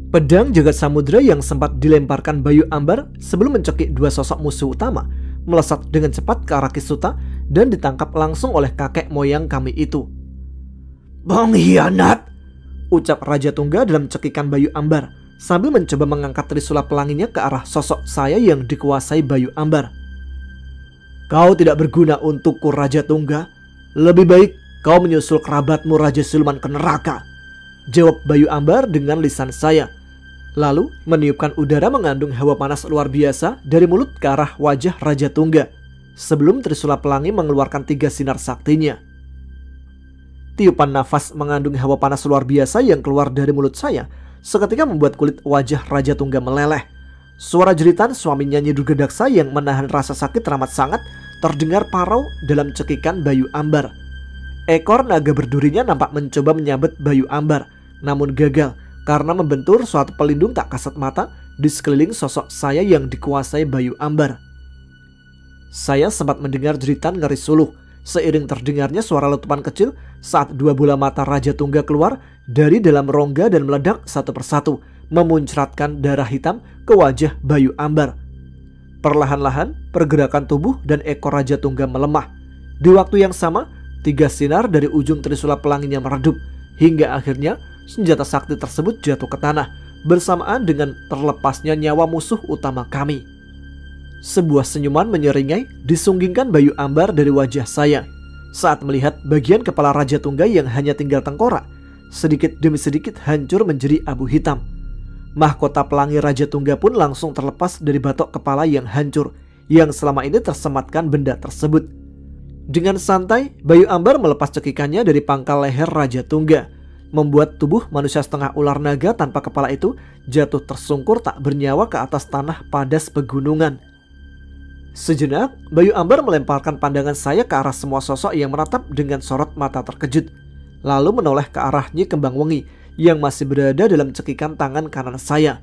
Pedang jagat samudra yang sempat dilemparkan Bayu Ambar sebelum mencekik dua sosok musuh utama melesat dengan cepat ke arah Kisuta dan ditangkap langsung oleh kakek moyang kami itu. "Pengkhianat!" ucap Raja Tungga dalam cekikan Bayu Ambar sambil mencoba mengangkat trisula pelanginya ke arah sosok saya yang dikuasai Bayu Ambar. "Kau tidak berguna untukku, Raja Tungga. Lebih baik kau menyusul kerabatmu Raja Siluman ke neraka," jawab Bayu Ambar dengan lisan saya. Lalu meniupkan udara mengandung hawa panas luar biasa dari mulut ke arah wajah Raja Tungga sebelum trisula pelangi mengeluarkan 3 sinar saktinya. Tiupan nafas mengandung hawa panas luar biasa yang keluar dari mulut saya seketika membuat kulit wajah Raja Tungga meleleh. Suara jeritan suaminya Nyi Durgadaksa yang menahan rasa sakit teramat sangat terdengar parau dalam cekikan Bayu Ambar. Ekor naga berdurinya nampak mencoba menyabet Bayu Ambar, namun gagal karena membentur suatu pelindung tak kasat mata di sekeliling sosok saya yang dikuasai Bayu Ambar. Saya sempat mendengar jeritan ngeri suluh seiring terdengarnya suara letupan kecil saat 2 bola mata Raja Tungga keluar dari dalam rongga dan meledak satu persatu, memuncratkan darah hitam ke wajah Bayu Ambar. Perlahan-lahan pergerakan tubuh dan ekor Raja Tungga melemah. Di waktu yang sama, 3 sinar dari ujung trisula pelanginya meredup hingga akhirnya senjata sakti tersebut jatuh ke tanah bersamaan dengan terlepasnya nyawa musuh utama kami. Sebuah senyuman menyeringai disunggingkan Bayu Ambar dari wajah saya saat melihat bagian kepala Raja Tungga yang hanya tinggal tengkorak sedikit demi sedikit hancur menjadi abu hitam. Mahkota pelangi Raja Tungga pun langsung terlepas dari batok kepala yang hancur yang selama ini tersematkan benda tersebut. Dengan santai, Bayu Ambar melepas cekikannya dari pangkal leher Raja Tungga, membuat tubuh manusia setengah ular naga tanpa kepala itu jatuh tersungkur tak bernyawa ke atas tanah padas pegunungan. Sejenak, Bayu Ambar melemparkan pandangan saya ke arah semua sosok yang menatap dengan sorot mata terkejut, lalu menoleh ke arah Nyi Kembangwengi yang masih berada dalam cekikan tangan kanan saya.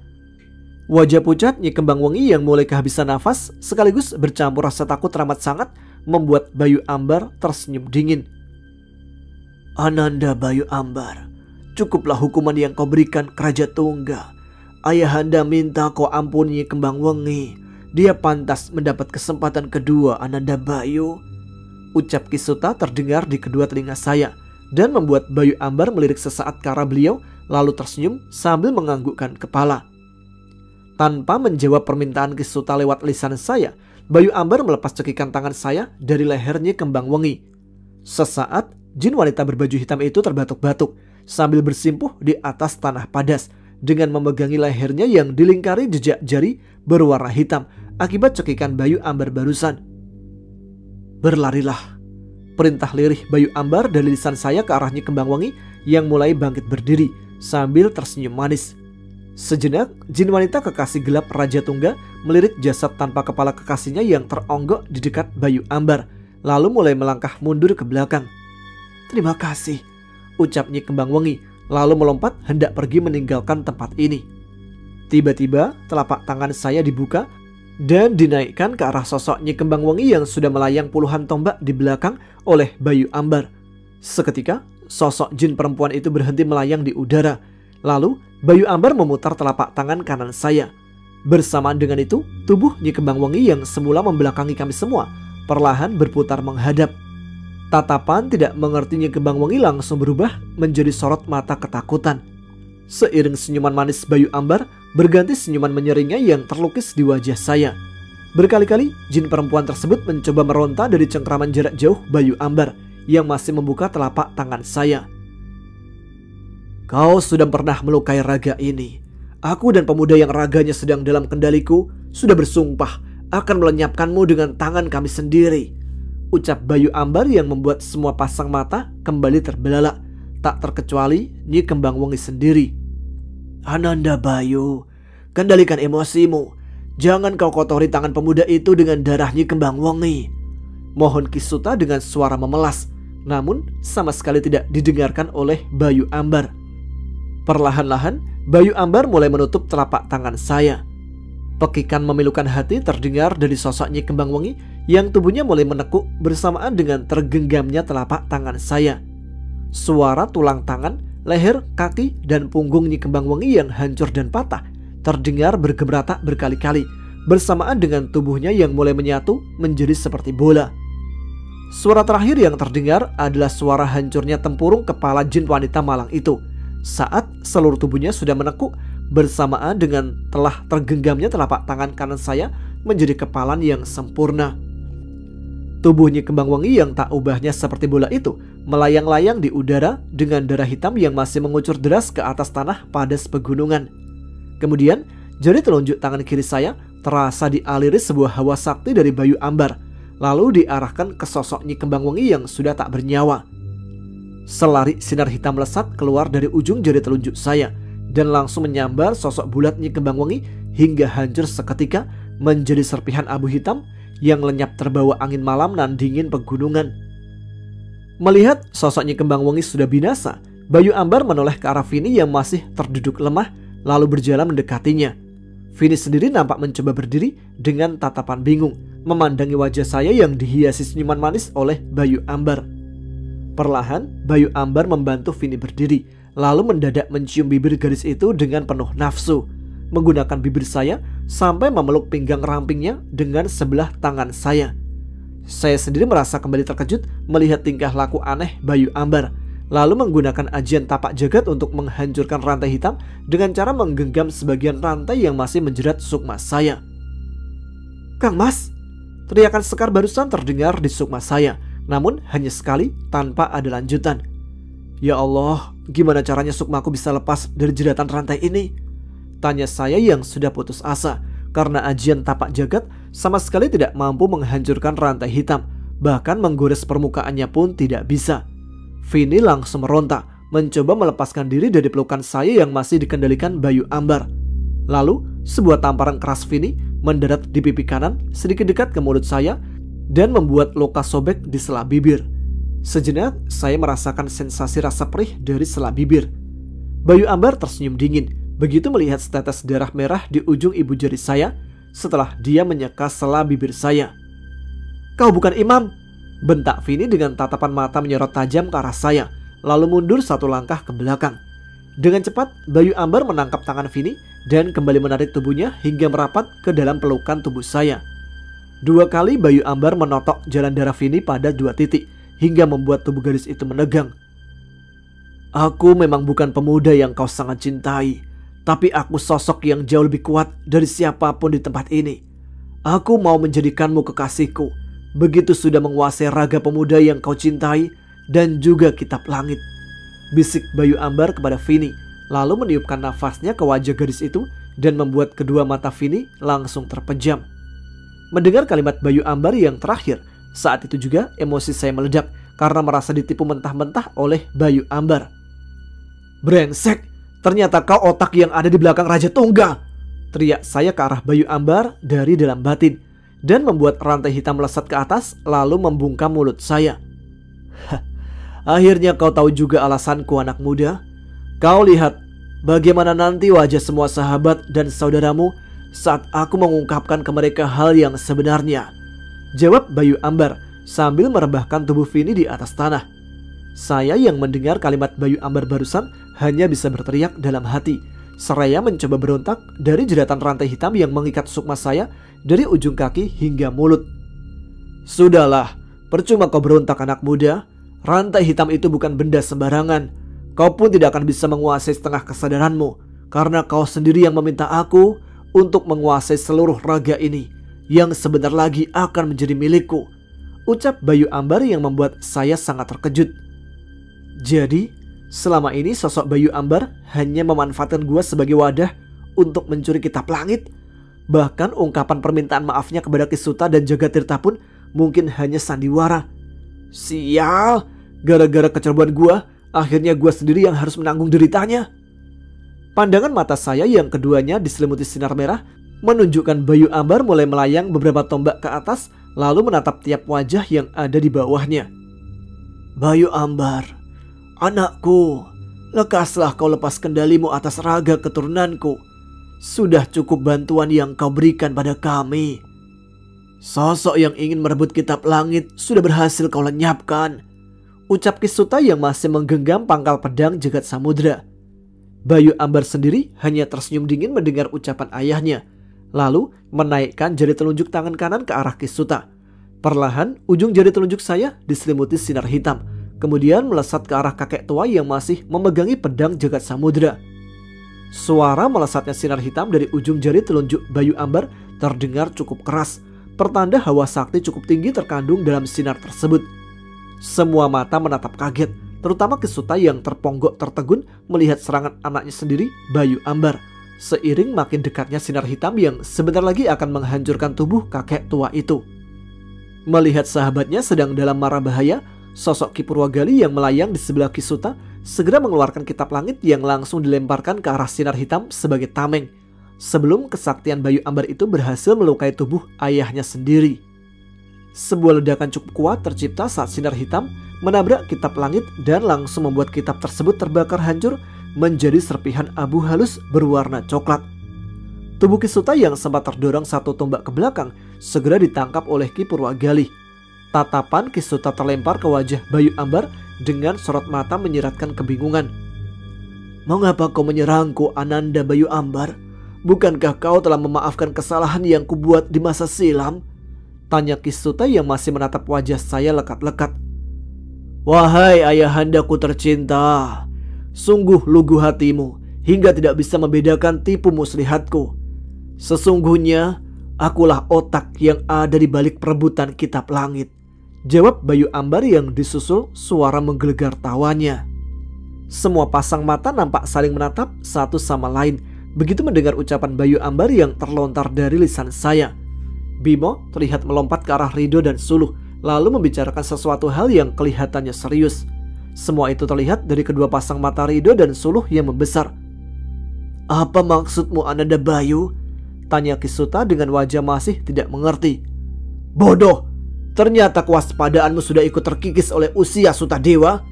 Wajah pucat Nyi Kembangwengi yang mulai kehabisan nafas sekaligus bercampur rasa takut teramat sangat membuat Bayu Ambar tersenyum dingin. "Ananda Bayu Ambar, cukuplah hukuman yang kau berikan ke Raja Tungga. Ayahanda minta kau ampuni Kembangwengi. Dia pantas mendapat kesempatan kedua, Ananda Bayu," ucap Kisuta terdengar di kedua telinga saya dan membuat Bayu Ambar melirik sesaat ke arah beliau lalu tersenyum sambil menganggukkan kepala. Tanpa menjawab permintaan Kisuta lewat lisan saya, Bayu Ambar melepas cekikan tangan saya dari lehernya Kembangwengi. Sesaat, jin wanita berbaju hitam itu terbatuk-batuk sambil bersimpuh di atas tanah padas dengan memegangi lehernya yang dilingkari jejak jari berwarna hitam akibat cekikan Bayu Ambar barusan. "Berlarilah," perintah lirih Bayu Ambar dari lisan saya ke arahnya Kembangwengi yang mulai bangkit berdiri sambil tersenyum manis. Sejenak, jin wanita kekasih gelap Raja Tungga melirik jasad tanpa kepala kekasihnya yang teronggok di dekat Bayu Ambar, lalu mulai melangkah mundur ke belakang. "Terima kasih," ucapnya Kembangwengi, lalu melompat hendak pergi meninggalkan tempat ini. Tiba-tiba telapak tangan saya dibuka dan dinaikkan ke arah sosoknya Kembangwengi yang sudah melayang puluhan tombak di belakang oleh Bayu Ambar. Seketika sosok jin perempuan itu berhenti melayang di udara. Lalu Bayu Ambar memutar telapak tangan kanan saya. Bersamaan dengan itu, tubuh Nyi Kembangwengi yang semula membelakangi kami semua perlahan berputar menghadap. Tatapan tidak mengerti Nyi Kembangwengi langsung berubah menjadi sorot mata ketakutan. Seiring senyuman manis Bayu Ambar berganti senyuman menyeringai yang terlukis di wajah saya. Berkali-kali jin perempuan tersebut mencoba meronta dari cengkraman jarak jauh Bayu Ambar yang masih membuka telapak tangan saya. "Kau sudah pernah melukai raga ini. Aku dan pemuda yang raganya sedang dalam kendaliku sudah bersumpah akan melenyapkanmu dengan tangan kami sendiri," ucap Bayu Ambar yang membuat semua pasang mata kembali terbelalak, tak terkecuali Nyi Kembangwengi sendiri. "Ananda Bayu, kendalikan emosimu. Jangan kau kotori tangan pemuda itu dengan darah Nyi Kembangwengi," mohon Kisuta dengan suara memelas, namun sama sekali tidak didengarkan oleh Bayu Ambar. Perlahan-lahan Bayu Ambar mulai menutup telapak tangan saya. Pekikan memilukan hati terdengar dari sosok Nyi Kembangwengi yang tubuhnya mulai menekuk bersamaan dengan tergenggamnya telapak tangan saya. Suara tulang tangan leher, kaki, dan punggung Nyi Kembang Wengi yang hancur dan patah terdengar bergebratak berkali-kali bersamaan dengan tubuhnya yang mulai menyatu menjadi seperti bola. Suara terakhir yang terdengar adalah suara hancurnya tempurung kepala jin wanita malang itu saat seluruh tubuhnya sudah menekuk bersamaan dengan telah tergenggamnya telapak tangan kanan saya menjadi kepalan yang sempurna. Tubuh Nyi Kembang Wengi yang tak ubahnya seperti bola itu melayang-layang di udara dengan darah hitam yang masih mengucur deras ke atas tanah padas pegunungan. Kemudian jari telunjuk tangan kiri saya terasa dialiri sebuah hawa sakti dari Bayu Ambar, lalu diarahkan ke sosok Nyi Kembang Wengi yang sudah tak bernyawa. Selari sinar hitam melesat keluar dari ujung jari telunjuk saya dan langsung menyambar sosok bulat Nyi Kembang Wengi hingga hancur seketika menjadi serpihan abu hitam yang lenyap terbawa angin malam nan dingin pegunungan. Melihat sosok Nyi Kembang Wengi sudah binasa, Bayu Ambar menoleh ke arah Vini yang masih terduduk lemah lalu berjalan mendekatinya. Vini sendiri nampak mencoba berdiri dengan tatapan bingung memandangi wajah saya yang dihiasi senyuman manis oleh Bayu Ambar. Perlahan Bayu Ambar membantu Vini berdiri, lalu mendadak mencium bibir gadis itu dengan penuh nafsu, menggunakan bibir saya sampai memeluk pinggang rampingnya dengan sebelah tangan saya. Saya sendiri merasa kembali terkejut melihat tingkah laku aneh Bayu Ambar, lalu menggunakan ajian tapak jagat untuk menghancurkan rantai hitam dengan cara menggenggam sebagian rantai yang masih menjerat sukma saya. "Kang Mas!" teriakan Sekar barusan terdengar di sukma saya, namun hanya sekali tanpa ada lanjutan. "Ya Allah, gimana caranya sukmaku bisa lepas dari jeratan rantai ini?" tanya saya yang sudah putus asa karena ajian tapak jagat sama sekali tidak mampu menghancurkan rantai hitam, bahkan menggores permukaannya pun tidak bisa. Vini langsung meronta, mencoba melepaskan diri dari pelukan saya yang masih dikendalikan Bayu Ambar. Lalu sebuah tamparan keras Vini mendarat di pipi kanan sedikit dekat ke mulut saya dan membuat luka sobek di sela bibir. Sejenak saya merasakan sensasi rasa perih dari sela bibir. Bayu Ambar tersenyum dingin begitu melihat setetes darah merah di ujung ibu jari saya setelah dia menyeka sela bibir saya. "Kau bukan imam!" bentak Vini dengan tatapan mata menyorot tajam ke arah saya, lalu mundur satu langkah ke belakang. Dengan cepat Bayu Ambar menangkap tangan Vini dan kembali menarik tubuhnya hingga merapat ke dalam pelukan tubuh saya. 2 kali Bayu Ambar menotok jalan darah Vini pada 2 titik hingga membuat tubuh gadis itu menegang. "Aku memang bukan pemuda yang kau sangat cintai, tapi aku sosok yang jauh lebih kuat dari siapapun di tempat ini. Aku mau menjadikanmu kekasihku, begitu sudah menguasai raga pemuda yang kau cintai dan juga kitab langit," bisik Bayu Ambar kepada Vini, lalu meniupkan nafasnya ke wajah gadis itu dan membuat kedua mata Vini langsung terpejam. Mendengar kalimat Bayu Ambar yang terakhir, saat itu juga emosi saya meledak karena merasa ditipu mentah-mentah oleh Bayu Ambar. "Brengsek! Ternyata kau otak yang ada di belakang Raja Tungga!" teriak saya ke arah Bayu Ambar dari dalam batin dan membuat rantai hitam melesat ke atas lalu membungkam mulut saya. "Akhirnya kau tahu juga alasanku, anak muda. Kau lihat bagaimana nanti wajah semua sahabat dan saudaramu saat aku mengungkapkan ke mereka hal yang sebenarnya," jawab Bayu Ambar sambil merebahkan tubuh Vini di atas tanah. Saya yang mendengar kalimat Bayu Ambar barusan hanya bisa berteriak dalam hati, seraya mencoba berontak dari jeratan rantai hitam yang mengikat sukma saya dari ujung kaki hingga mulut. "Sudahlah, percuma kau berontak anak muda. Rantai hitam itu bukan benda sembarangan. Kau pun tidak akan bisa menguasai setengah kesadaranmu, karena kau sendiri yang meminta aku untuk menguasai seluruh raga ini, yang sebentar lagi akan menjadi milikku," ucap Bayu Ambar yang membuat saya sangat terkejut. Jadi selama ini sosok Bayu Ambar hanya memanfaatkan gua sebagai wadah untuk mencuri kitab langit. Bahkan ungkapan permintaan maafnya kepada Kisuta dan Jagatirta pun mungkin hanya sandiwara. Sial, gara-gara kecerobohan gua, akhirnya gua sendiri yang harus menanggung deritanya. Pandangan mata saya yang keduanya diselimuti sinar merah menunjukkan Bayu Ambar mulai melayang beberapa tombak ke atas lalu menatap tiap wajah yang ada di bawahnya. "Bayu Ambar, anakku, lekaslah kau lepas kendalimu atas raga keturunanku. Sudah cukup bantuan yang kau berikan pada kami. Sosok yang ingin merebut kitab langit sudah berhasil kau lenyapkan. ucap Kisuta yang masih menggenggam pangkal pedang jagat samudra. Bayu Ambar sendiri hanya tersenyum dingin mendengar ucapan ayahnya, lalu menaikkan jari telunjuk tangan kanan ke arah Kisuta. Perlahan ujung jari telunjuk saya diselimuti sinar hitam, kemudian melesat ke arah kakek tua yang masih memegangi pedang jagat samudra. Suara melesatnya sinar hitam dari ujung jari telunjuk Bayu Ambar terdengar cukup keras, pertanda hawa sakti cukup tinggi terkandung dalam sinar tersebut. Semua mata menatap kaget, terutama Kisuta yang terponggok tertegun melihat serangan anaknya sendiri, Bayu Ambar, seiring makin dekatnya sinar hitam yang sebentar lagi akan menghancurkan tubuh kakek tua itu. Melihat sahabatnya sedang dalam mara bahaya, sosok Ki Purwagali yang melayang di sebelah Kisuta segera mengeluarkan kitab langit yang langsung dilemparkan ke arah sinar hitam sebagai tameng, sebelum kesaktian Bayu Ambar itu berhasil melukai tubuh ayahnya sendiri. Sebuah ledakan cukup kuat tercipta saat sinar hitam menabrak kitab langit dan langsung membuat kitab tersebut terbakar hancur menjadi serpihan abu halus berwarna coklat. Tubuh Kisuta yang sempat terdorong satu tombak ke belakang segera ditangkap oleh Ki Purwagali. Tatapan Kisuta terlempar ke wajah Bayu Ambar dengan sorot mata menyiratkan kebingungan. "Mengapa kau menyerangku, Ananda Bayu Ambar? Bukankah kau telah memaafkan kesalahan yang kubuat di masa silam?" tanya Kisuta yang masih menatap wajah saya lekat-lekat. "Wahai ayahandaku tercinta, sungguh lugu hatimu hingga tidak bisa membedakan tipu muslihatku. Sesungguhnya akulah otak yang ada di balik perebutan kitab langit," jawab Bayu Ambar yang disusul suara menggelegar tawanya. Semua pasang mata nampak saling menatap satu sama lain begitu mendengar ucapan Bayu Ambar yang terlontar dari lisan saya. Bimo terlihat melompat ke arah Rido dan Suluh lalu membicarakan sesuatu hal yang kelihatannya serius. Semua itu terlihat dari kedua pasang mata Rido dan Suluh yang membesar. "Apa maksudmu, Ananda Bayu?" tanya Kisuta dengan wajah masih tidak mengerti. "Bodoh, ternyata kewaspadaanmu sudah ikut terkikis oleh usia Sutadewa,"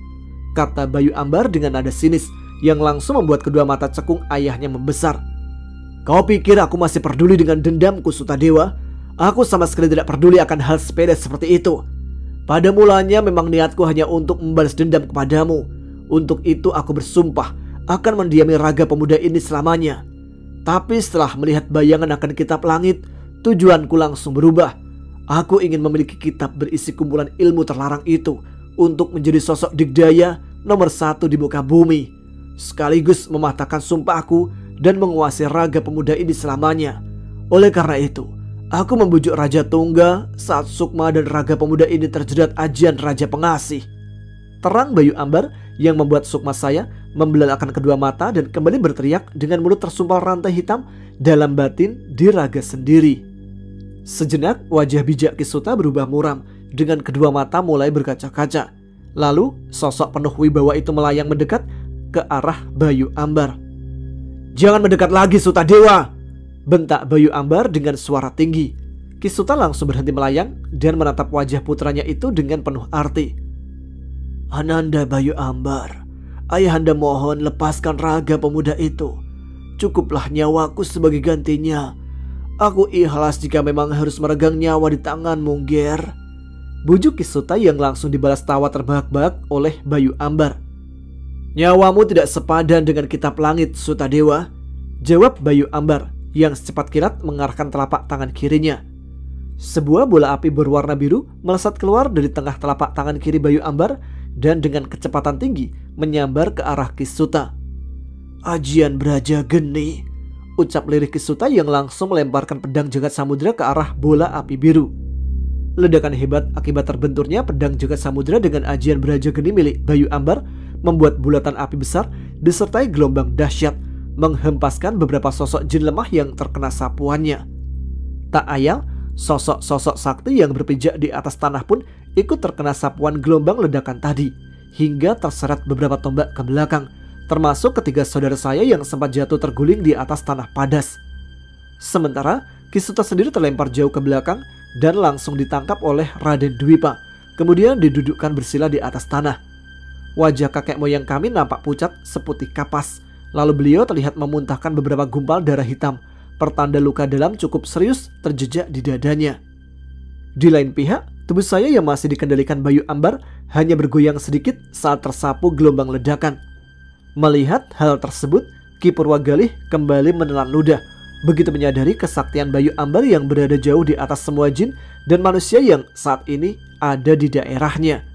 kata Bayu Ambar dengan nada sinis yang langsung membuat kedua mata cekung ayahnya membesar. "Kau pikir aku masih peduli dengan dendamku, Sutadewa? Aku sama sekali tidak peduli akan hal sepele seperti itu. Pada mulanya memang niatku hanya untuk membalas dendam kepadamu. Untuk itu aku bersumpah akan mendiami raga pemuda ini selamanya. Tapi setelah melihat bayangan akan kitab langit, tujuanku langsung berubah. Aku ingin memiliki kitab berisi kumpulan ilmu terlarang itu untuk menjadi sosok digdaya nomor 1 di muka bumi, sekaligus mematahkan sumpahku dan menguasai raga pemuda ini selamanya. Oleh karena itu, aku membujuk Raja Tungga saat Sukma dan raga pemuda ini terjerat ajian Raja Pengasih." Terang Bayu Ambar yang membuat Sukma saya membelalakkan kedua mata dan kembali berteriak dengan mulut tersumpal rantai hitam dalam batin di raga sendiri. Sejenak wajah bijak Kisuta berubah muram dengan kedua mata mulai berkaca-kaca. Lalu sosok penuh wibawa itu melayang mendekat ke arah Bayu Ambar. "Jangan mendekat lagi, Sutadewa!" bentak Bayu Ambar dengan suara tinggi. Kisuta langsung berhenti melayang dan menatap wajah putranya itu dengan penuh arti. "Ananda Bayu Ambar, ayahanda mohon lepaskan raga pemuda itu. Cukuplah nyawaku sebagai gantinya. Aku ikhlas jika memang harus meregang nyawa di tanganmu, Ger," bujuk Kisuta yang langsung dibalas tawa terbahak-bahak oleh Bayu Ambar. "Nyawamu tidak sepadan dengan kitab langit, Sutadewa," jawab Bayu Ambar yang secepat kilat mengarahkan telapak tangan kirinya. Sebuah bola api berwarna biru melesat keluar dari tengah telapak tangan kiri Bayu Ambar dan dengan kecepatan tinggi menyambar ke arah Kisuta. "Ajian Braja Geni," ucap lirih Kisuta yang langsung melemparkan pedang jagat samudra ke arah bola api biru. Ledakan hebat akibat terbenturnya pedang jagat samudra dengan ajian Braja Geni milik Bayu Ambar membuat bulatan api besar disertai gelombang dahsyat menghempaskan beberapa sosok jin lemah yang terkena sapuannya. Tak ayal, sosok-sosok sakti yang berpijak di atas tanah pun ikut terkena sapuan gelombang ledakan tadi, hingga terseret beberapa tombak ke belakang, termasuk ketiga saudara saya yang sempat jatuh terguling di atas tanah padas. Sementara Kisuta sendiri terlempar jauh ke belakang dan langsung ditangkap oleh Raden Dwipa, kemudian didudukkan bersila di atas tanah. Wajah kakek moyang kami nampak pucat seputih kapas, lalu beliau terlihat memuntahkan beberapa gumpal darah hitam, pertanda luka dalam cukup serius terjejak di dadanya. Di lain pihak, tubuh saya yang masih dikendalikan Bayu Ambar hanya bergoyang sedikit saat tersapu gelombang ledakan. Melihat hal tersebut, Ki Purwagalih kembali menelan ludah, begitu menyadari kesaktian Bayu Ambar yang berada jauh di atas semua jin dan manusia yang saat ini ada di daerahnya.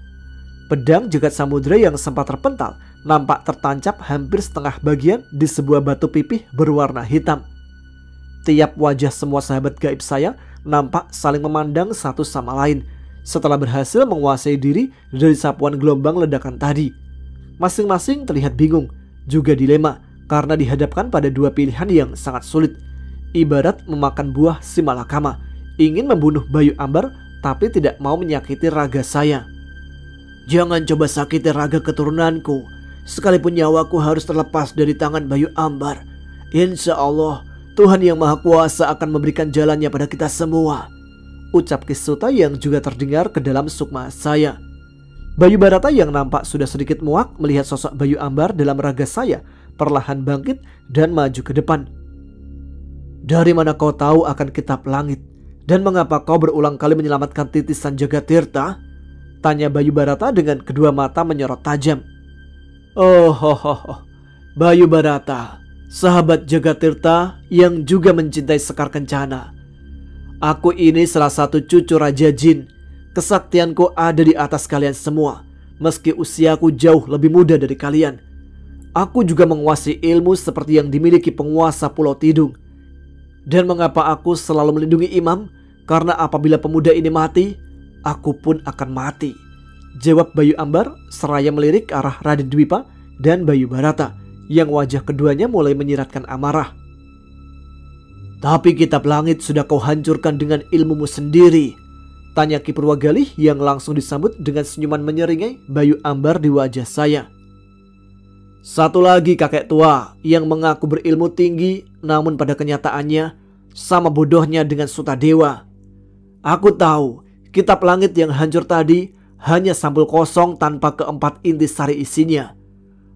Pedang Jagat Samudra yang sempat terpental nampak tertancap hampir setengah bagian di sebuah batu pipih berwarna hitam. Tiap wajah semua sahabat gaib saya nampak saling memandang satu sama lain setelah berhasil menguasai diri dari sapuan gelombang ledakan tadi. Masing-masing terlihat bingung, juga dilema karena dihadapkan pada dua pilihan yang sangat sulit. Ibarat memakan buah si malakama, ingin membunuh Bayu Ambar tapi tidak mau menyakiti raga saya. Jangan coba sakiti raga keturunanku, sekalipun nyawaku harus terlepas dari tangan Bayu Ambar. Insya Allah Tuhan yang Maha Kuasa akan memberikan jalannya pada kita semua, ucap Ki Suta yang juga terdengar ke dalam sukma saya. Bayu Barata yang nampak sudah sedikit muak melihat sosok Bayu Ambar dalam raga saya perlahan bangkit dan maju ke depan. Dari mana kau tahu akan kitab langit? Dan mengapa kau berulang kali menyelamatkan titisan Jagatirta? Tanya Bayu Barata dengan kedua mata menyorot tajam. Bayu Barata, sahabat Jagatirta yang juga mencintai Sekar Kencana. Aku ini salah satu cucu Raja Jin. Kesaktianku ada di atas kalian semua, meski usiaku jauh lebih muda dari kalian. Aku juga menguasai ilmu seperti yang dimiliki penguasa Pulau Tidung. Dan mengapa aku selalu melindungi Imam? Karena apabila pemuda ini mati, aku pun akan mati, jawab Bayu Ambar seraya melirik ke arah Raden Dwipa dan Bayu Barata yang wajah keduanya mulai menyiratkan amarah. Tapi kitab langit sudah kau hancurkan dengan ilmumu sendiri, tanya Ki Purwagalih yang langsung disambut dengan senyuman menyeringai Bayu Ambar di wajah saya. Satu lagi kakek tua yang mengaku berilmu tinggi, namun pada kenyataannya sama bodohnya dengan Sutadewa. Aku tahu kitab langit yang hancur tadi hanya sampul kosong tanpa keempat intisari isinya.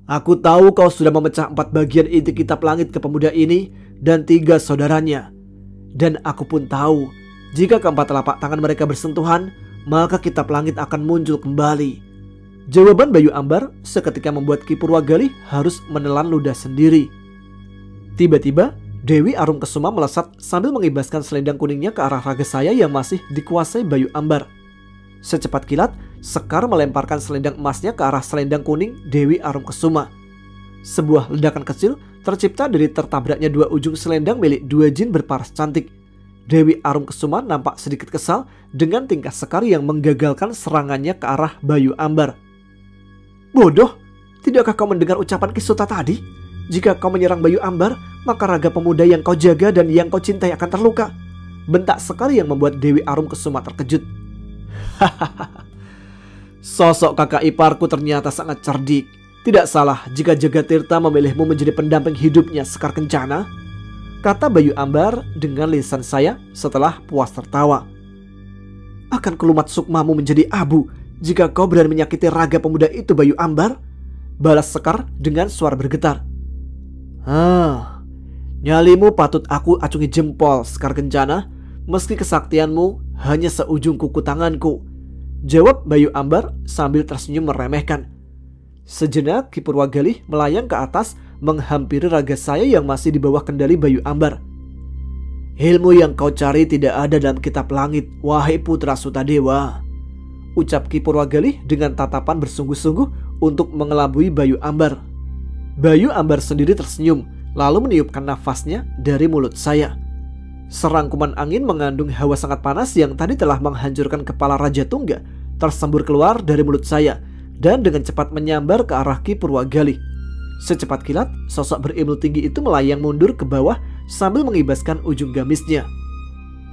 Aku tahu kau sudah memecah 4 bagian inti kitab langit ke pemuda ini dan 3 saudaranya. Dan aku pun tahu jika keempat telapak tangan mereka bersentuhan, maka kitab langit akan muncul kembali. Jawaban Bayu Ambar seketika membuat Ki Purwagalih harus menelan ludah sendiri. Tiba-tiba Dewi Arum Kesuma melesat sambil mengibaskan selendang kuningnya ke arah raga saya yang masih dikuasai Bayu Ambar. Secepat kilat, Sekar melemparkan selendang emasnya ke arah selendang kuning Dewi Arum Kesuma. Sebuah ledakan kecil tercipta dari tertabraknya 2 ujung selendang milik 2 jin berparas cantik. Dewi Arum Kesuma nampak sedikit kesal dengan tingkah Sekar yang menggagalkan serangannya ke arah Bayu Ambar. Bodoh, tidakkah kau mendengar ucapan Ki Suta tadi? Jika kau menyerang Bayu Ambar, maka raga pemuda yang kau jaga dan yang kau cintai akan terluka, bentak Sekar yang membuat Dewi Arum Kesuma terkejut. Sosok kakak iparku ternyata sangat cerdik. Tidak salah jika Jagatirta memilihmu menjadi pendamping hidupnya Sekar Kencana, kata Bayu Ambar dengan lisan saya setelah puas tertawa. Akan kulumat sukmamu menjadi abu jika kau berani menyakiti raga pemuda itu, Bayu Ambar, balas Sekar dengan suara bergetar. Nyalimu patut aku acungi jempol, Sekar Kencana, meski kesaktianmu hanya seujung kuku tanganku, jawab Bayu Ambar sambil tersenyum meremehkan. Sejenak Ki Purwagalih melayang ke atas menghampiri raga saya yang masih di bawah kendali Bayu Ambar. Ilmu yang kau cari tidak ada dalam kitab langit, wahai putra Sutadewa, ucap Ki Purwagalih dengan tatapan bersungguh-sungguh untuk mengelabui Bayu Ambar. Bayu Ambar sendiri tersenyum lalu meniupkan nafasnya dari mulut saya. Serangkuman angin mengandung hawa sangat panas yang tadi telah menghancurkan kepala Raja Tungga tersembur keluar dari mulut saya dan dengan cepat menyambar ke arah Ki Purwagalih. Secepat kilat, sosok berilmu tinggi itu melayang mundur ke bawah sambil mengibaskan ujung gamisnya.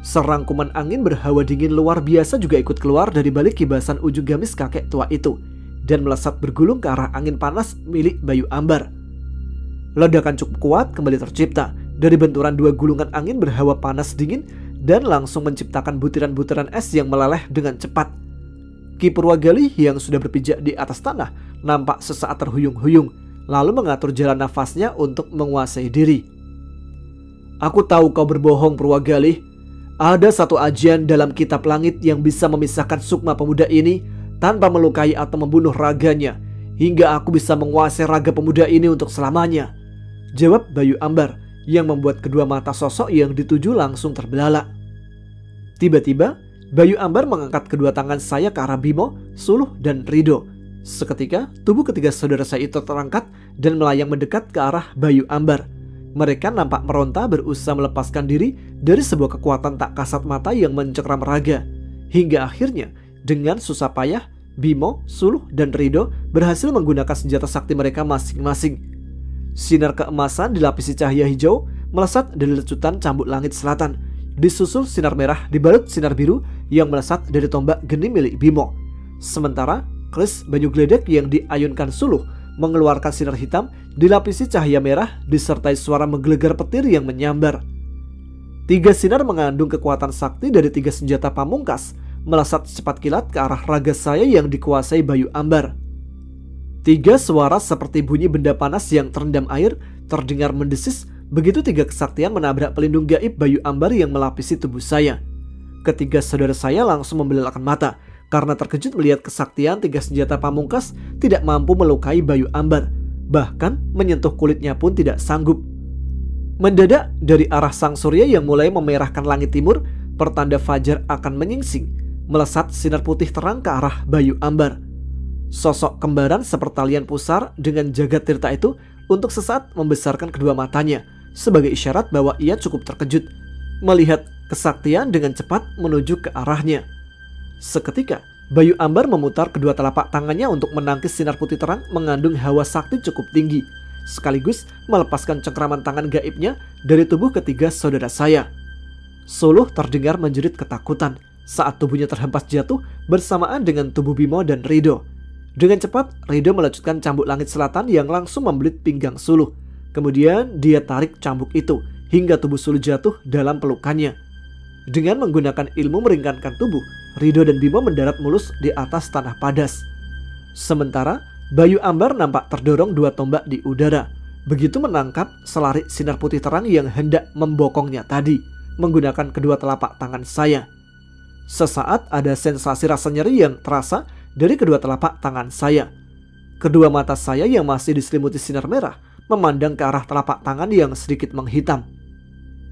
Serangkuman angin berhawa dingin luar biasa juga ikut keluar dari balik kibasan ujung gamis kakek tua itu dan melesat bergulung ke arah angin panas milik Bayu Ambar. Ledakan cukup kuat kembali tercipta dari benturan 2 gulungan angin berhawa panas dingin dan langsung menciptakan butiran-butiran es yang meleleh dengan cepat. Ki Purwagalih yang sudah berpijak di atas tanah nampak sesaat terhuyung-huyung lalu mengatur jalan nafasnya untuk menguasai diri. Aku tahu kau berbohong, Purwagalih. Ada satu ajian dalam kitab langit yang bisa memisahkan sukma pemuda ini tanpa melukai atau membunuh raganya, hingga aku bisa menguasai raga pemuda ini untuk selamanya, jawab Bayu Ambar, yang membuat kedua mata sosok yang dituju langsung terbelalak. Tiba-tiba Bayu Ambar mengangkat kedua tangan saya ke arah Bimo, Suluh, dan Rido. Seketika tubuh ketiga saudara saya itu terangkat dan melayang mendekat ke arah Bayu Ambar. Mereka nampak meronta berusaha melepaskan diri dari sebuah kekuatan tak kasat mata yang mencengkram raga. Hingga akhirnya dengan susah payah Bimo, Suluh, dan Rido berhasil menggunakan senjata sakti mereka masing-masing. Sinar keemasan dilapisi cahaya hijau melesat dari lecutan cambuk langit selatan, disusul sinar merah dibalut sinar biru yang melesat dari tombak geni milik Bimo. Sementara keris banyu gledek yang diayunkan Suluh mengeluarkan sinar hitam dilapisi cahaya merah disertai suara menggelegar petir yang menyambar. Tiga sinar mengandung kekuatan sakti dari tiga senjata pamungkas melesat secepat kilat ke arah raga saya yang dikuasai Bayu Ambar. Tiga suara seperti bunyi benda panas yang terendam air terdengar mendesis begitu tiga kesaktian menabrak pelindung gaib Bayu Ambar yang melapisi tubuh saya. Ketiga saudara saya langsung membelalakan mata karena terkejut melihat kesaktian tiga senjata pamungkas tidak mampu melukai Bayu Ambar, bahkan menyentuh kulitnya pun tidak sanggup. Mendadak dari arah sang surya yang mulai memerahkan langit timur, pertanda fajar akan menyingsing, melesat sinar putih terang ke arah Bayu Ambar. Sosok kembaran sepertalian pusar dengan jagat tirta itu untuk sesaat membesarkan kedua matanya sebagai isyarat bahwa ia cukup terkejut melihat kesaktian dengan cepat menuju ke arahnya. Seketika Bayu Ambar memutar kedua telapak tangannya untuk menangkis sinar putih terang mengandung hawa sakti cukup tinggi, sekaligus melepaskan cengkraman tangan gaibnya dari tubuh ketiga saudara saya. Suluh terdengar menjerit ketakutan saat tubuhnya terhempas jatuh bersamaan dengan tubuh Bimo dan Rido. Dengan cepat Rido melecutkan cambuk langit selatan yang langsung membelit pinggang Suluh. Kemudian dia tarik cambuk itu hingga tubuh Suluh jatuh dalam pelukannya. Dengan menggunakan ilmu meringankan tubuh, Rido dan Bimo mendarat mulus di atas tanah padas. Sementara Bayu Ambar nampak terdorong dua tombak di udara, begitu menangkap selari sinar putih terang yang hendak membokongnya tadi menggunakan kedua telapak tangan saya. Sesaat ada sensasi rasa nyeri yang terasa dari kedua telapak tangan saya. Kedua mata saya yang masih diselimuti sinar merah memandang ke arah telapak tangan yang sedikit menghitam.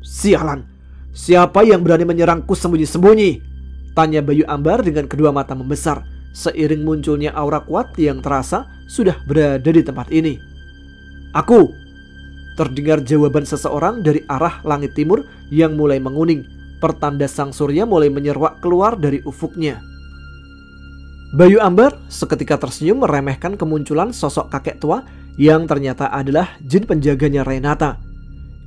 "Sialan! Siapa yang berani menyerangku sembunyi-sembunyi?" tanya Bayu Ambar dengan kedua mata membesar seiring munculnya aura kuat yang terasa sudah berada di tempat ini. "Aku!" terdengar jawaban seseorang dari arah langit timur yang mulai menguning, pertanda sang surya mulai menyeruak keluar dari ufuknya. Bayu Ambar seketika tersenyum meremehkan kemunculan sosok kakek tua yang ternyata adalah jin penjaganya Renata.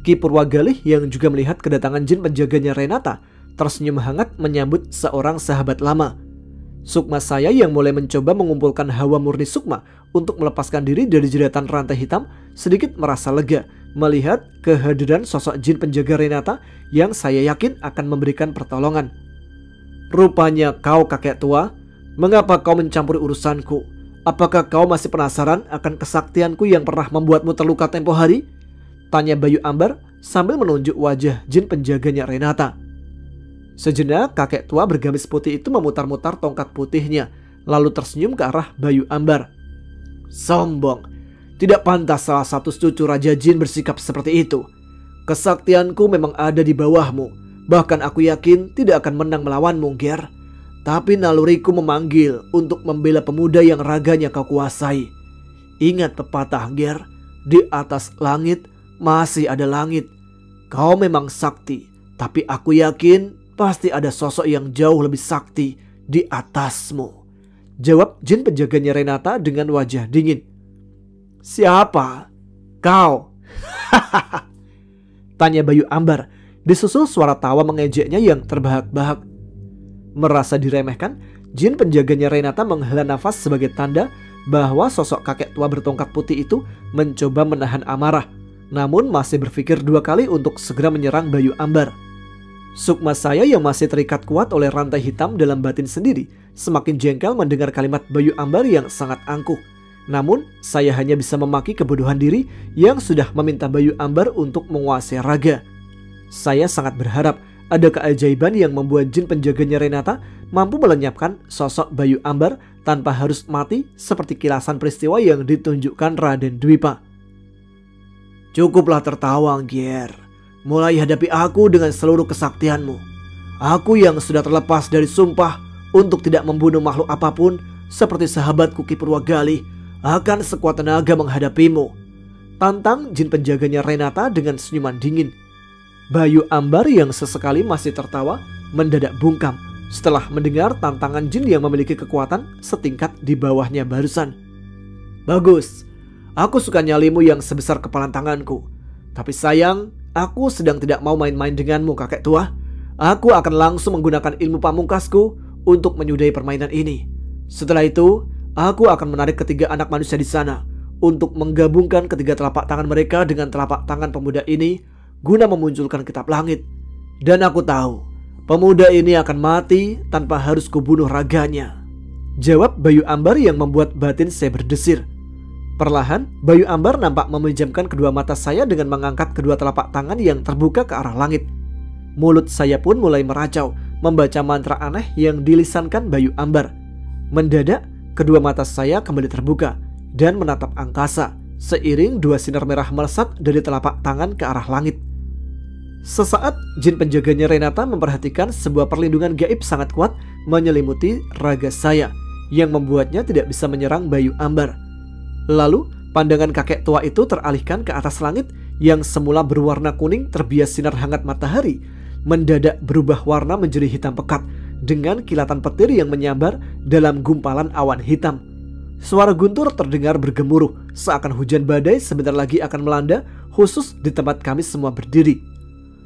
Ki Purwagalih yang juga melihat kedatangan jin penjaganya Renata tersenyum hangat menyambut seorang sahabat lama. Sukma saya yang mulai mencoba mengumpulkan hawa murni sukma untuk melepaskan diri dari jeratan rantai hitam sedikit merasa lega melihat kehadiran sosok jin penjaga Renata yang saya yakin akan memberikan pertolongan. "Rupanya kau kakek tua, mengapa kau mencampuri urusanku? Apakah kau masih penasaran akan kesaktianku yang pernah membuatmu terluka tempo hari?" tanya Bayu Ambar sambil menunjuk wajah jin penjaganya Renata. Sejenak kakek tua bergamis putih itu memutar-mutar tongkat putihnya, lalu tersenyum ke arah Bayu Ambar. "Sombong, tidak pantas salah satu cucu Raja Jin bersikap seperti itu. Kesaktianku memang ada di bawahmu, bahkan aku yakin tidak akan menang melawanmu, Ger. Tapi naluriku memanggil untuk membela pemuda yang raganya kau kuasai. Ingat pepatah, Ger, di atas langit masih ada langit. Kau memang sakti, tapi aku yakin pasti ada sosok yang jauh lebih sakti di atasmu," jawab jin penjaganya Renata dengan wajah dingin. "Siapa? Kau?" tanya Bayu Ambar, disusul suara tawa mengejeknya yang terbahak-bahak. Merasa diremehkan, jin penjaganya Renata menghela nafas sebagai tanda bahwa sosok kakek tua bertongkat putih itu mencoba menahan amarah, namun masih berpikir dua kali untuk segera menyerang Bayu Ambar. Sukma saya yang masih terikat kuat oleh rantai hitam dalam batin sendiri semakin jengkel mendengar kalimat Bayu Ambar yang sangat angkuh. Namun saya hanya bisa memaki kebodohan diri yang sudah meminta Bayu Ambar untuk menguasai raga. Saya sangat berharap Ada keajaiban yang membuat jin penjaganya Renata mampu melenyapkan sosok Bayu Ambar tanpa harus mati seperti kilasan peristiwa yang ditunjukkan Raden Dwipa. Cukuplah tertawa, Anggier. Mulai hadapi aku dengan seluruh kesaktianmu. Aku yang sudah terlepas dari sumpah untuk tidak membunuh makhluk apapun seperti sahabatku Ki Purwagali akan sekuat tenaga menghadapimu. Tantang jin penjaganya Renata dengan senyuman dingin. Bayu Ambar yang sesekali masih tertawa mendadak bungkam setelah mendengar tantangan jin yang memiliki kekuatan setingkat di bawahnya barusan. Bagus, aku suka nyalimu yang sebesar kepalan tanganku. Tapi sayang, aku sedang tidak mau main-main denganmu, kakek tua. Aku akan langsung menggunakan ilmu pamungkasku untuk menyudahi permainan ini. Setelah itu, aku akan menarik ketiga anak manusia di sana untuk menggabungkan ketiga telapak tangan mereka dengan telapak tangan pemuda ini guna memunculkan kitab langit. Dan aku tahu pemuda ini akan mati tanpa harus kubunuh raganya. Jawab Bayu Ambar yang membuat batin saya berdesir. Perlahan Bayu Ambar nampak memejamkan kedua mata saya dengan mengangkat kedua telapak tangan yang terbuka ke arah langit. Mulut saya pun mulai meracau membaca mantra aneh yang dilisankan Bayu Ambar. Mendadak kedua mata saya kembali terbuka dan menatap angkasa seiring dua sinar merah melesat dari telapak tangan ke arah langit. Sesaat jin penjaganya Renata memperhatikan sebuah perlindungan gaib sangat kuat menyelimuti raga saya yang membuatnya tidak bisa menyerang Bayu Ambar. Lalu pandangan kakek tua itu teralihkan ke atas langit yang semula berwarna kuning terbias sinar hangat matahari, mendadak berubah warna menjadi hitam pekat dengan kilatan petir yang menyambar dalam gumpalan awan hitam. Suara guntur terdengar bergemuruh seakan hujan badai sebentar lagi akan melanda, khusus di tempat kami semua berdiri.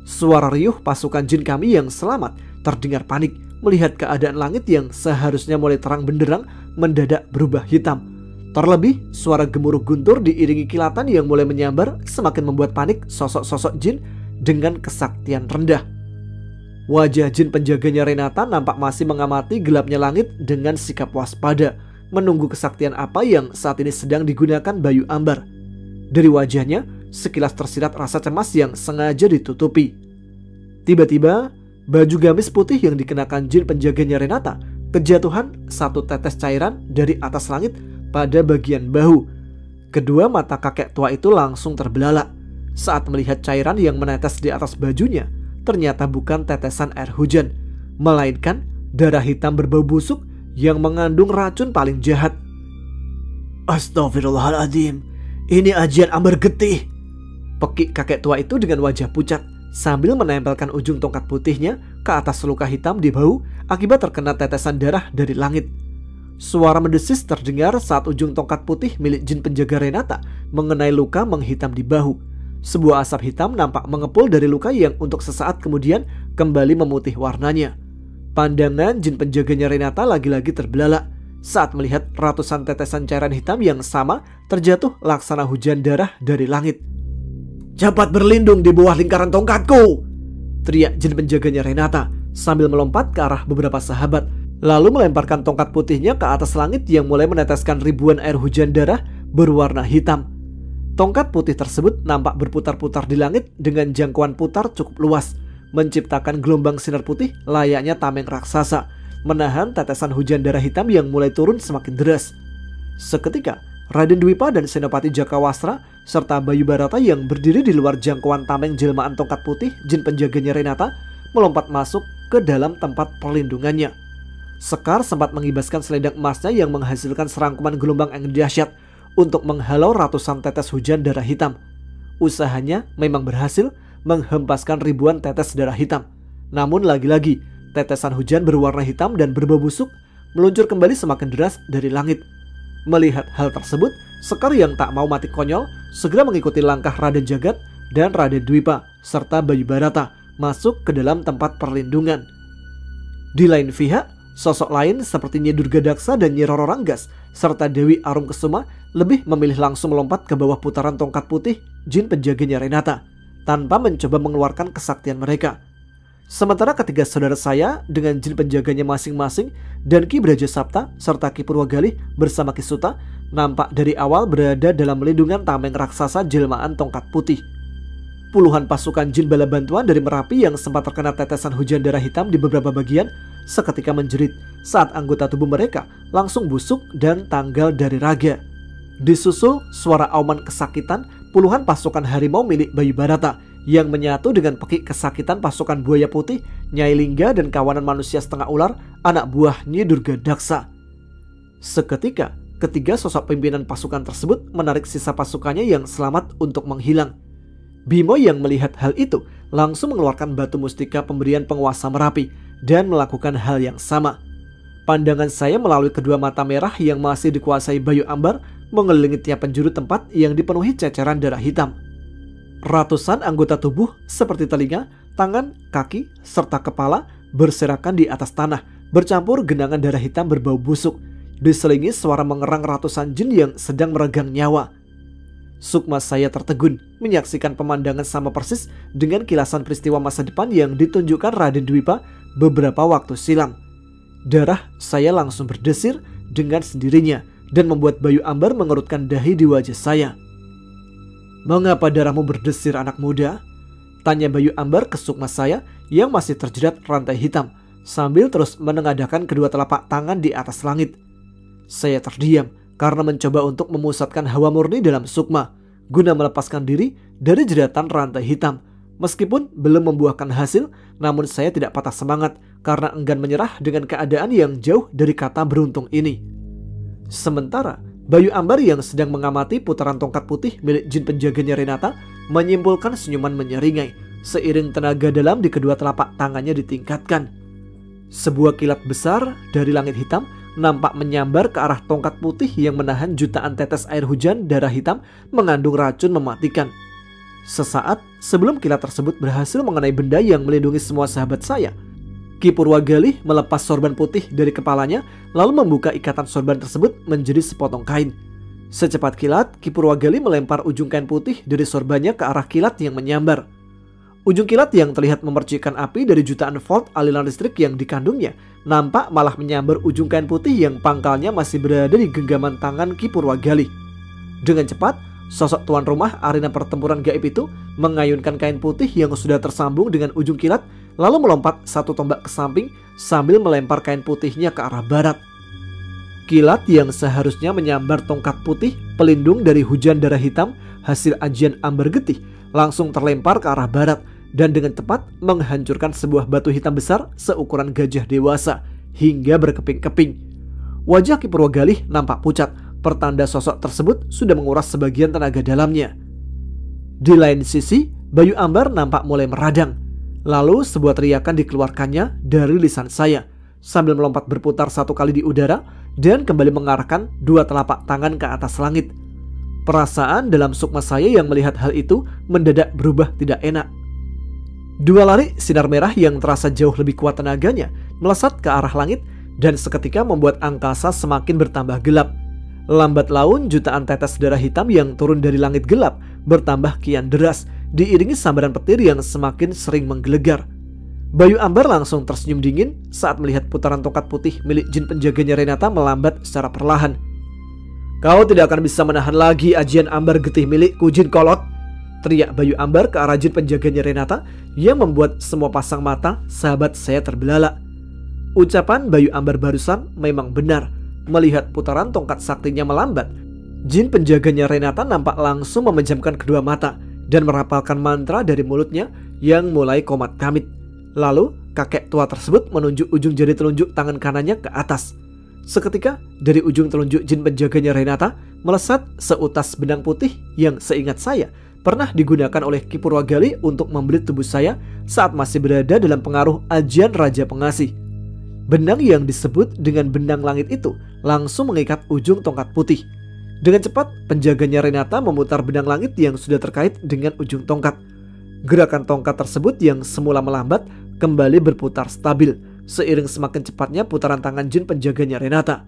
Suara riuh pasukan jin kami yang selamat terdengar panik melihat keadaan langit yang seharusnya mulai terang benderang mendadak berubah hitam. Terlebih suara gemuruh guntur diiringi kilatan yang mulai menyambar semakin membuat panik sosok-sosok jin dengan kesaktian rendah. Wajah jin penjaganya Renata nampak masih mengamati gelapnya langit dengan sikap waspada, menunggu kesaktian apa yang saat ini sedang digunakan Bayu Ambar. Dari wajahnya sekilas tersirat rasa cemas yang sengaja ditutupi. Tiba-tiba baju gamis putih yang dikenakan jin penjaganya Renata kejatuhan satu tetes cairan dari atas langit pada bagian bahu. Kedua mata kakek tua itu langsung terbelalak saat melihat cairan yang menetes di atas bajunya. Ternyata bukan tetesan air hujan, melainkan darah hitam berbau busuk yang mengandung racun paling jahat. Astagfirullahaladzim, ini ajian Ambar Getih, pekik kakek tua itu dengan wajah pucat sambil menempelkan ujung tongkat putihnya ke atas luka hitam di bahu akibat terkena tetesan darah dari langit. Suara mendesis terdengar saat ujung tongkat putih milik jin penjaga Renata mengenai luka menghitam di bahu. Sebuah asap hitam nampak mengepul dari luka yang untuk sesaat kemudian kembali memutih warnanya. Pandangan jin penjaganya Renata lagi-lagi terbelalak saat melihat ratusan tetesan cairan hitam yang sama terjatuh laksana hujan darah dari langit. "Cepat berlindung di bawah lingkaran tongkatku!" teriak jin penjaganya Renata sambil melompat ke arah beberapa sahabat, lalu melemparkan tongkat putihnya ke atas langit yang mulai meneteskan ribuan air hujan darah berwarna hitam. Tongkat putih tersebut nampak berputar-putar di langit dengan jangkauan putar cukup luas, menciptakan gelombang sinar putih layaknya tameng raksasa, menahan tetesan hujan darah hitam yang mulai turun semakin deras. Seketika, Raden Dwipa dan Senopati Jakawastra serta Bayu Barata yang berdiri di luar jangkauan tameng jelmaan tongkat putih jin penjaganya Renata melompat masuk ke dalam tempat perlindungannya. Sekar sempat mengibaskan selendang emasnya yang menghasilkan serangkuman gelombang angin dahsyat untuk menghalau ratusan tetes hujan darah hitam. Usahanya memang berhasil menghempaskan ribuan tetes darah hitam. Namun lagi-lagi tetesan hujan berwarna hitam dan berbau busuk meluncur kembali semakin deras dari langit. Melihat hal tersebut, Sekar yang tak mau mati konyol segera mengikuti langkah Raden Jagat dan Raden Dwipa serta Bayu Barata masuk ke dalam tempat perlindungan. Di lain pihak, sosok lain seperti Nyi Durgadaksa dan Nyi Roro Ranggas serta Dewi Arum Kesuma lebih memilih langsung melompat ke bawah putaran tongkat putih jin penjaganya Renata tanpa mencoba mengeluarkan kesaktian mereka. Sementara ketiga saudara saya dengan jin penjaganya masing-masing dan Ki Braja Sapta serta Ki Purwagali bersama Ki Suta nampak dari awal berada dalam lindungan tameng raksasa jelmaan tongkat putih. puluhan pasukan jin bala bantuan dari Merapi yang sempat terkena tetesan hujan darah hitam di beberapa bagian seketika menjerit saat anggota tubuh mereka langsung busuk dan tanggal dari raga. Disusul suara auman kesakitan puluhan pasukan harimau milik Bayu Barata yang menyatu dengan pekik kesakitan pasukan buaya putih, Nyai Lingga dan kawanan manusia setengah ular, anak buah Nyi Durga Daksa. Seketika, ketiga sosok pimpinan pasukan tersebut menarik sisa pasukannya yang selamat untuk menghilang. Bimo yang melihat hal itu langsung mengeluarkan batu mustika pemberian penguasa Merapi dan melakukan hal yang sama. Pandangan saya melalui kedua mata merah yang masih dikuasai Bayu Ambar mengelilingi tiap penjuru tempat yang dipenuhi ceceran darah hitam. Ratusan anggota tubuh seperti telinga, tangan, kaki, serta kepala berserakan di atas tanah, bercampur genangan darah hitam berbau busuk, diselingi suara mengerang ratusan jin yang sedang meregang nyawa. Sukma saya tertegun menyaksikan pemandangan sama persis dengan kilasan peristiwa masa depan yang ditunjukkan Raden Dwipa beberapa waktu silam. Darah saya langsung berdesir dengan sendirinya dan membuat Bayu Ambar mengerutkan dahi di wajah saya. "Mengapa darahmu berdesir, anak muda?" tanya Bayu Ambar ke Sukma saya yang masih terjerat rantai hitam sambil terus menengadahkan kedua telapak tangan di atas langit. Saya terdiam karena mencoba untuk memusatkan hawa murni dalam Sukma guna melepaskan diri dari jeratan rantai hitam. Meskipun belum membuahkan hasil, namun saya tidak patah semangat karena enggan menyerah dengan keadaan yang jauh dari kata beruntung ini. Sementara Bayu Ambar yang sedang mengamati putaran tongkat putih milik jin penjaganya Renata menyimpulkan senyuman menyeringai seiring tenaga dalam di kedua telapak tangannya ditingkatkan. Sebuah kilat besar dari langit hitam nampak menyambar ke arah tongkat putih yang menahan jutaan tetes air hujan darah hitam mengandung racun mematikan. Sesaat sebelum kilat tersebut berhasil mengenai benda yang melindungi semua sahabat saya, Ki Purwagali melepas sorban putih dari kepalanya lalu membuka ikatan sorban tersebut menjadi sepotong kain. Secepat kilat, Ki Purwagali melempar ujung kain putih dari sorbannya ke arah kilat yang menyambar. Ujung kilat yang terlihat memercikan api dari jutaan volt aliran listrik yang dikandungnya nampak malah menyambar ujung kain putih yang pangkalnya masih berada di genggaman tangan Ki Purwagali. Dengan cepat, sosok tuan rumah arena pertempuran gaib itu mengayunkan kain putih yang sudah tersambung dengan ujung kilat lalu melompat satu tombak ke samping sambil melempar kain putihnya ke arah barat. Kilat yang seharusnya menyambar tongkat putih pelindung dari hujan darah hitam hasil ajian Ambar Getih langsung terlempar ke arah barat dan dengan tepat menghancurkan sebuah batu hitam besar seukuran gajah dewasa hingga berkeping-keping. Wajah Ki Purwagali nampak pucat, pertanda sosok tersebut sudah menguras sebagian tenaga dalamnya. Di lain sisi, Bayu Ambar nampak mulai meradang. Lalu sebuah teriakan dikeluarkannya dari lisan saya sambil melompat berputar satu kali di udara dan kembali mengarahkan dua telapak tangan ke atas langit. Perasaan dalam Sukma saya yang melihat hal itu mendadak berubah tidak enak. Dua lari sinar merah yang terasa jauh lebih kuat tenaganya melesat ke arah langit dan seketika membuat angkasa semakin bertambah gelap. Lambat laun jutaan tetes darah hitam yang turun dari langit gelap bertambah kian deras diiringi sambaran petir yang semakin sering menggelegar. Bayu Ambar langsung tersenyum dingin saat melihat putaran tongkat putih milik jin penjaganya Renata melambat secara perlahan. "Kau tidak akan bisa menahan lagi ajian Ambar Getih milikku, Jin Kolot," teriak Bayu Ambar ke arah jin penjaganya Renata yang membuat semua pasang mata sahabat saya terbelalak. Ucapan Bayu Ambar barusan memang benar. Melihat putaran tongkat saktinya melambat, jin penjaganya Renata nampak langsung memejamkan kedua mata dan merapalkan mantra dari mulutnya yang mulai komat kamit. Lalu kakek tua tersebut menunjuk ujung jari telunjuk tangan kanannya ke atas. Seketika dari ujung telunjuk jin penjaganya Renata melesat seutas benang putih yang seingat saya pernah digunakan oleh Ki Purwagali untuk membelit tubuh saya saat masih berada dalam pengaruh ajian Raja Pengasih. Benang yang disebut dengan benang langit itu langsung mengikat ujung tongkat putih. Dengan cepat penjaganya Renata memutar benang langit yang sudah terkait dengan ujung tongkat. Gerakan tongkat tersebut yang semula melambat kembali berputar stabil seiring semakin cepatnya putaran tangan jin penjaganya Renata.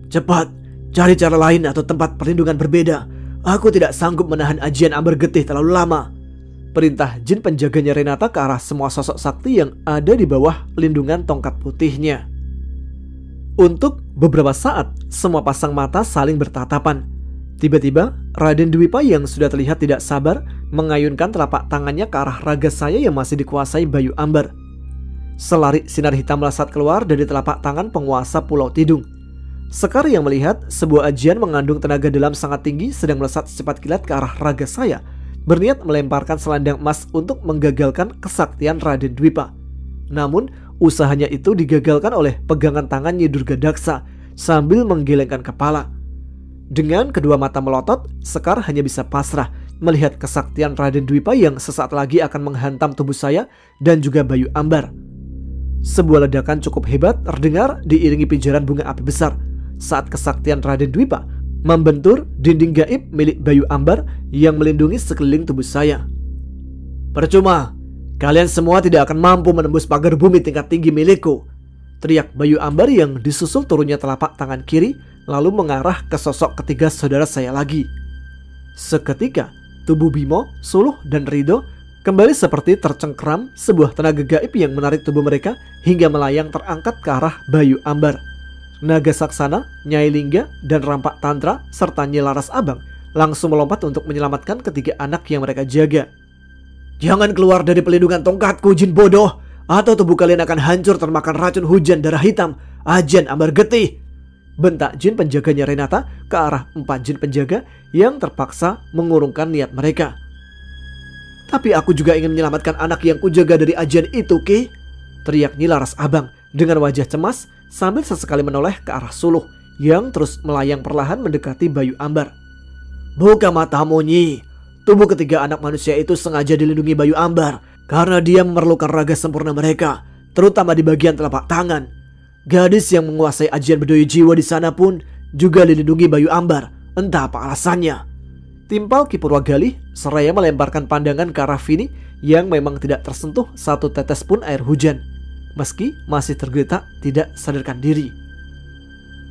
"Cepat, cari cara lain atau tempat perlindungan berbeda. Aku tidak sanggup menahan ajian Ambar Getih terlalu lama," perintah jin penjaganya Renata ke arah semua sosok sakti yang ada di bawah lindungan tongkat putihnya. Untuk beberapa saat semua pasang mata saling bertatapan. Tiba-tiba Raden Dwipa yang sudah terlihat tidak sabar mengayunkan telapak tangannya ke arah raga saya yang masih dikuasai Bayu Ambar. Selari sinar hitam melesat keluar dari telapak tangan penguasa Pulau Tidung. Sekar yang melihat sebuah ajian mengandung tenaga dalam sangat tinggi sedang melesat secepat kilat ke arah raga saya, berniat melemparkan selendang emas untuk menggagalkan kesaktian Raden Dwipa. Namun, usahanya itu digagalkan oleh pegangan tangan Nyi Durga Daksa sambil menggelengkan kepala. Dengan kedua mata melotot, Sekar hanya bisa pasrah melihat kesaktian Raden Dwipa yang sesaat lagi akan menghantam tubuh saya dan juga Bayu Ambar. Sebuah ledakan cukup hebat terdengar diiringi pijaran bunga api besar saat kesaktian Raden Dwipa membentur dinding gaib milik Bayu Ambar yang melindungi sekeliling tubuh saya. "Percuma, kalian semua tidak akan mampu menembus pagar bumi tingkat tinggi milikku," teriak Bayu Ambar yang disusul turunnya telapak tangan kiri lalu mengarah ke sosok ketiga saudara saya lagi. Seketika, tubuh Bimo, Suluh, dan Rido kembali seperti tercengkeram sebuah tenaga gaib yang menarik tubuh mereka hingga melayang terangkat ke arah Bayu Ambar. Naga Saksana, Nyai Lingga, dan Rampak Tantra serta Nyi Laras Abang langsung melompat untuk menyelamatkan ketiga anak yang mereka jaga. "Jangan keluar dari pelindungan tongkatku, jin bodoh, atau tubuh kalian akan hancur termakan racun hujan darah hitam, Ajen Ambar Getih!" bentak jin penjaganya Renata ke arah 4 jin penjaga yang terpaksa mengurungkan niat mereka. "Tapi aku juga ingin menyelamatkan anak yang kujaga dari ajian itu, Ki!" teriak Nyi Laras Abang dengan wajah cemas sambil sesekali menoleh ke arah Suluh yang terus melayang perlahan mendekati Bayu Ambar. "Buka matamu, Nyi. Tubuh ketiga anak manusia itu sengaja dilindungi Bayu Ambar karena dia memerlukan raga sempurna mereka, terutama di bagian telapak tangan. Gadis yang menguasai ajian bedoyo jiwa di sana pun juga dilindungi Bayu Ambar, entah apa alasannya." Timpal Ki Purwagalih seraya melemparkan pandangan ke arah Vini yang memang tidak tersentuh satu tetes pun air hujan, meski masih tergeletak tidak sadarkan diri.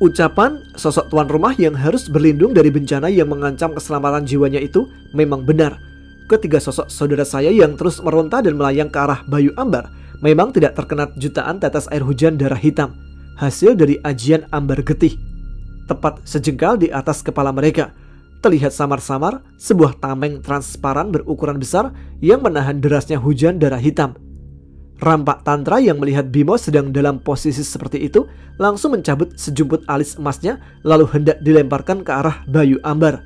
Ucapan sosok tuan rumah yang harus berlindung dari bencana yang mengancam keselamatan jiwanya itu memang benar. Ketiga sosok saudara saya yang terus meronta dan melayang ke arah Bayu Ambar memang tidak terkena jutaan tetes air hujan darah hitam, hasil dari ajian Ambar Getih. Tepat sejengkal di atas kepala mereka, terlihat samar-samar sebuah tameng transparan berukuran besar yang menahan derasnya hujan darah hitam. Rampak Tantra yang melihat Bimo sedang dalam posisi seperti itu langsung mencabut sejumput alis emasnya lalu hendak dilemparkan ke arah Bayu Ambar.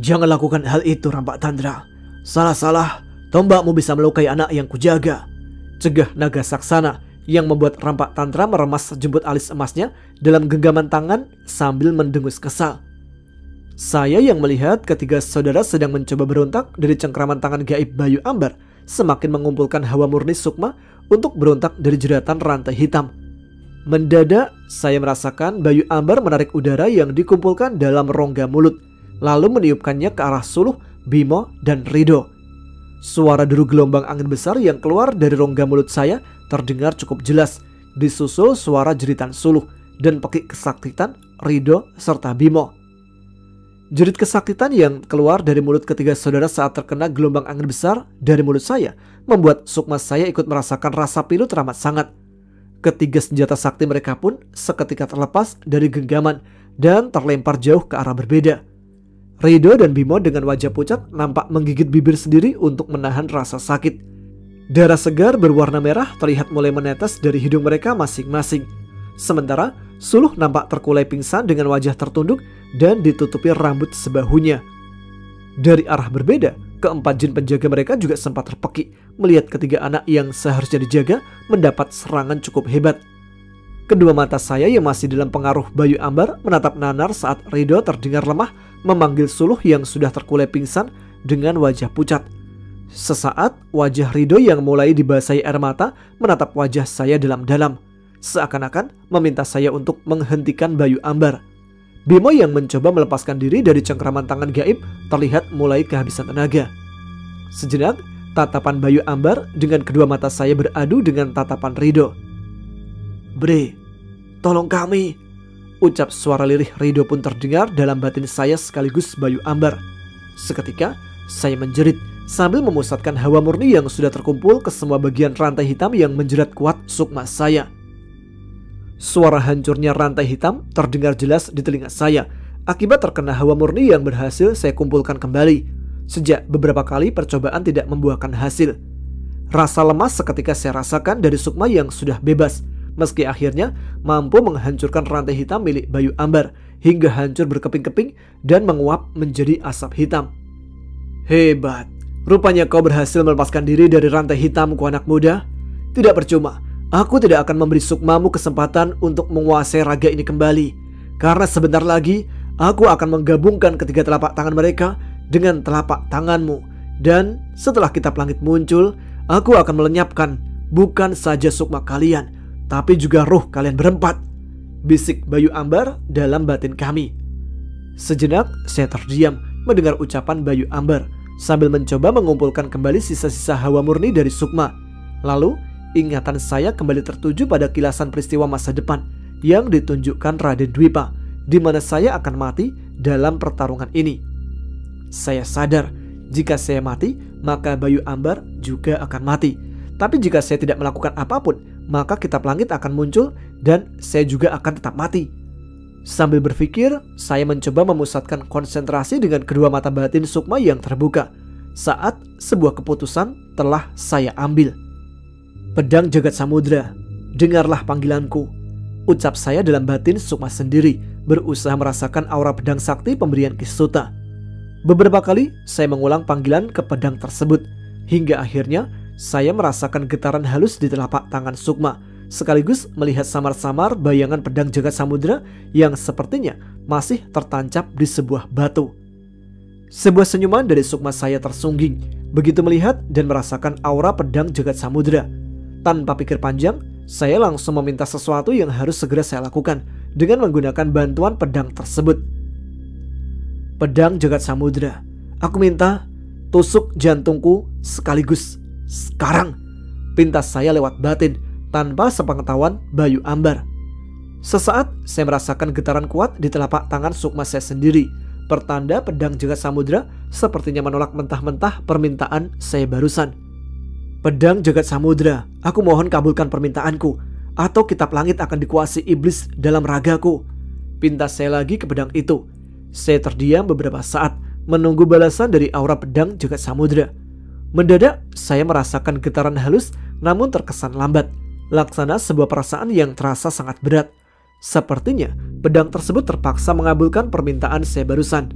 "Jangan lakukan hal itu, Rampak Tantra. Salah-salah, tombakmu bisa melukai anak yang kujaga," cegah Naga Saksana yang membuat Rampak Tantra meremas sejumput alis emasnya dalam genggaman tangan sambil mendengus kesal. Saya yang melihat ketiga saudara sedang mencoba berontak dari cengkraman tangan gaib Bayu Ambar semakin mengumpulkan hawa murni sukma untuk berontak dari jeratan rantai hitam. Mendadak saya merasakan Bayu Ambar menarik udara yang dikumpulkan dalam rongga mulut lalu meniupkannya ke arah Suluh, Bimo, dan Rido. Suara deru gelombang angin besar yang keluar dari rongga mulut saya terdengar cukup jelas, disusul suara jeritan Suluh dan pekik kesakitan Rido serta Bimo. Jerit kesakitan yang keluar dari mulut ketiga saudara saat terkena gelombang angin besar dari mulut saya membuat sukma saya ikut merasakan rasa pilu teramat sangat. Ketiga senjata sakti mereka pun seketika terlepas dari genggaman dan terlempar jauh ke arah berbeda. Rido dan Bimo dengan wajah pucat nampak menggigit bibir sendiri untuk menahan rasa sakit. Darah segar berwarna merah terlihat mulai menetes dari hidung mereka masing-masing. Sementara Suluh nampak terkulai pingsan dengan wajah tertunduk dan ditutupi rambut sebahunya. Dari arah berbeda, keempat jin penjaga mereka juga sempat terpekik melihat ketiga anak yang seharusnya dijaga mendapat serangan cukup hebat. Kedua mata saya yang masih dalam pengaruh Bayu Ambar menatap nanar saat Rido terdengar lemah memanggil Suluh yang sudah terkulai pingsan dengan wajah pucat. Sesaat wajah Rido yang mulai dibasahi air mata menatap wajah saya dalam-dalam, seakan-akan meminta saya untuk menghentikan Bayu Ambar. Bimo yang mencoba melepaskan diri dari cengkraman tangan gaib terlihat mulai kehabisan tenaga. Sejenak, tatapan Bayu Ambar dengan kedua mata saya beradu dengan tatapan Rido. "Bre, tolong kami," ucap suara lirih Rido pun terdengar dalam batin saya sekaligus Bayu Ambar. Seketika, saya menjerit sambil memusatkan hawa murni yang sudah terkumpul ke semua bagian rantai hitam yang menjerat kuat sukma saya. Suara hancurnya rantai hitam terdengar jelas di telinga saya. akibat terkena hawa murni yang berhasil saya kumpulkan kembali. Sejak beberapa kali percobaan tidak membuahkan hasil. Rasa lemas seketika saya rasakan dari sukma yang sudah bebas, meski akhirnya mampu menghancurkan rantai hitam milik Bayu Ambar hingga hancur berkeping-keping dan menguap menjadi asap hitam. Hebat, rupanya kau berhasil melepaskan diri dari rantai hitamku, anak muda. Tidak percuma, aku tidak akan memberi sukmamu kesempatan untuk menguasai raga ini kembali. Karena sebentar lagi aku akan menggabungkan ketiga telapak tangan mereka dengan telapak tanganmu. Dan setelah kitab langit muncul, aku akan melenyapkan bukan saja sukma kalian, tapi juga ruh kalian berempat, bisik Bayu Ambar dalam batin kami. Sejenak saya terdiam mendengar ucapan Bayu Ambar sambil mencoba mengumpulkan kembali sisa-sisa hawa murni dari sukma. Lalu ingatan saya kembali tertuju pada kilasan peristiwa masa depan yang ditunjukkan Raden Dwipa, di mana saya akan mati dalam pertarungan ini. Saya sadar jika saya mati, maka Bayu Ambar juga akan mati. Tapi jika saya tidak melakukan apapun, maka kitab langit akan muncul dan saya juga akan tetap mati. Sambil berpikir, saya mencoba memusatkan konsentrasi dengan kedua mata batin sukma yang terbuka saat sebuah keputusan telah saya ambil. Pedang Jagat Samudra, dengarlah panggilanku, ucap saya dalam batin sukma sendiri, berusaha merasakan aura pedang sakti pemberian Ki Suta. Beberapa kali saya mengulang panggilan ke pedang tersebut, hingga akhirnya saya merasakan getaran halus di telapak tangan sukma, sekaligus melihat samar-samar bayangan pedang Jagat Samudra yang sepertinya masih tertancap di sebuah batu. Sebuah senyuman dari sukma saya tersungging begitu melihat dan merasakan aura pedang Jagat Samudra. Tanpa pikir panjang, saya langsung meminta sesuatu yang harus segera saya lakukan dengan menggunakan bantuan pedang tersebut. Pedang Jagat Samudra, aku minta tusuk jantungku sekaligus sekarang, pintas saya lewat batin tanpa sepengetahuan Bayu Ambar. Sesaat saya merasakan getaran kuat di telapak tangan sukma saya sendiri, pertanda pedang Jagat Samudra sepertinya menolak mentah-mentah permintaan saya barusan. Pedang Jagat Samudra, aku mohon kabulkan permintaanku, atau kitab langit akan dikuasai iblis dalam ragaku, pintas saya lagi ke pedang itu. Saya terdiam beberapa saat menunggu balasan dari aura pedang Jagat Samudra. Mendadak saya merasakan getaran halus namun terkesan lambat, laksana sebuah perasaan yang terasa sangat berat. Sepertinya pedang tersebut terpaksa mengabulkan permintaan saya barusan.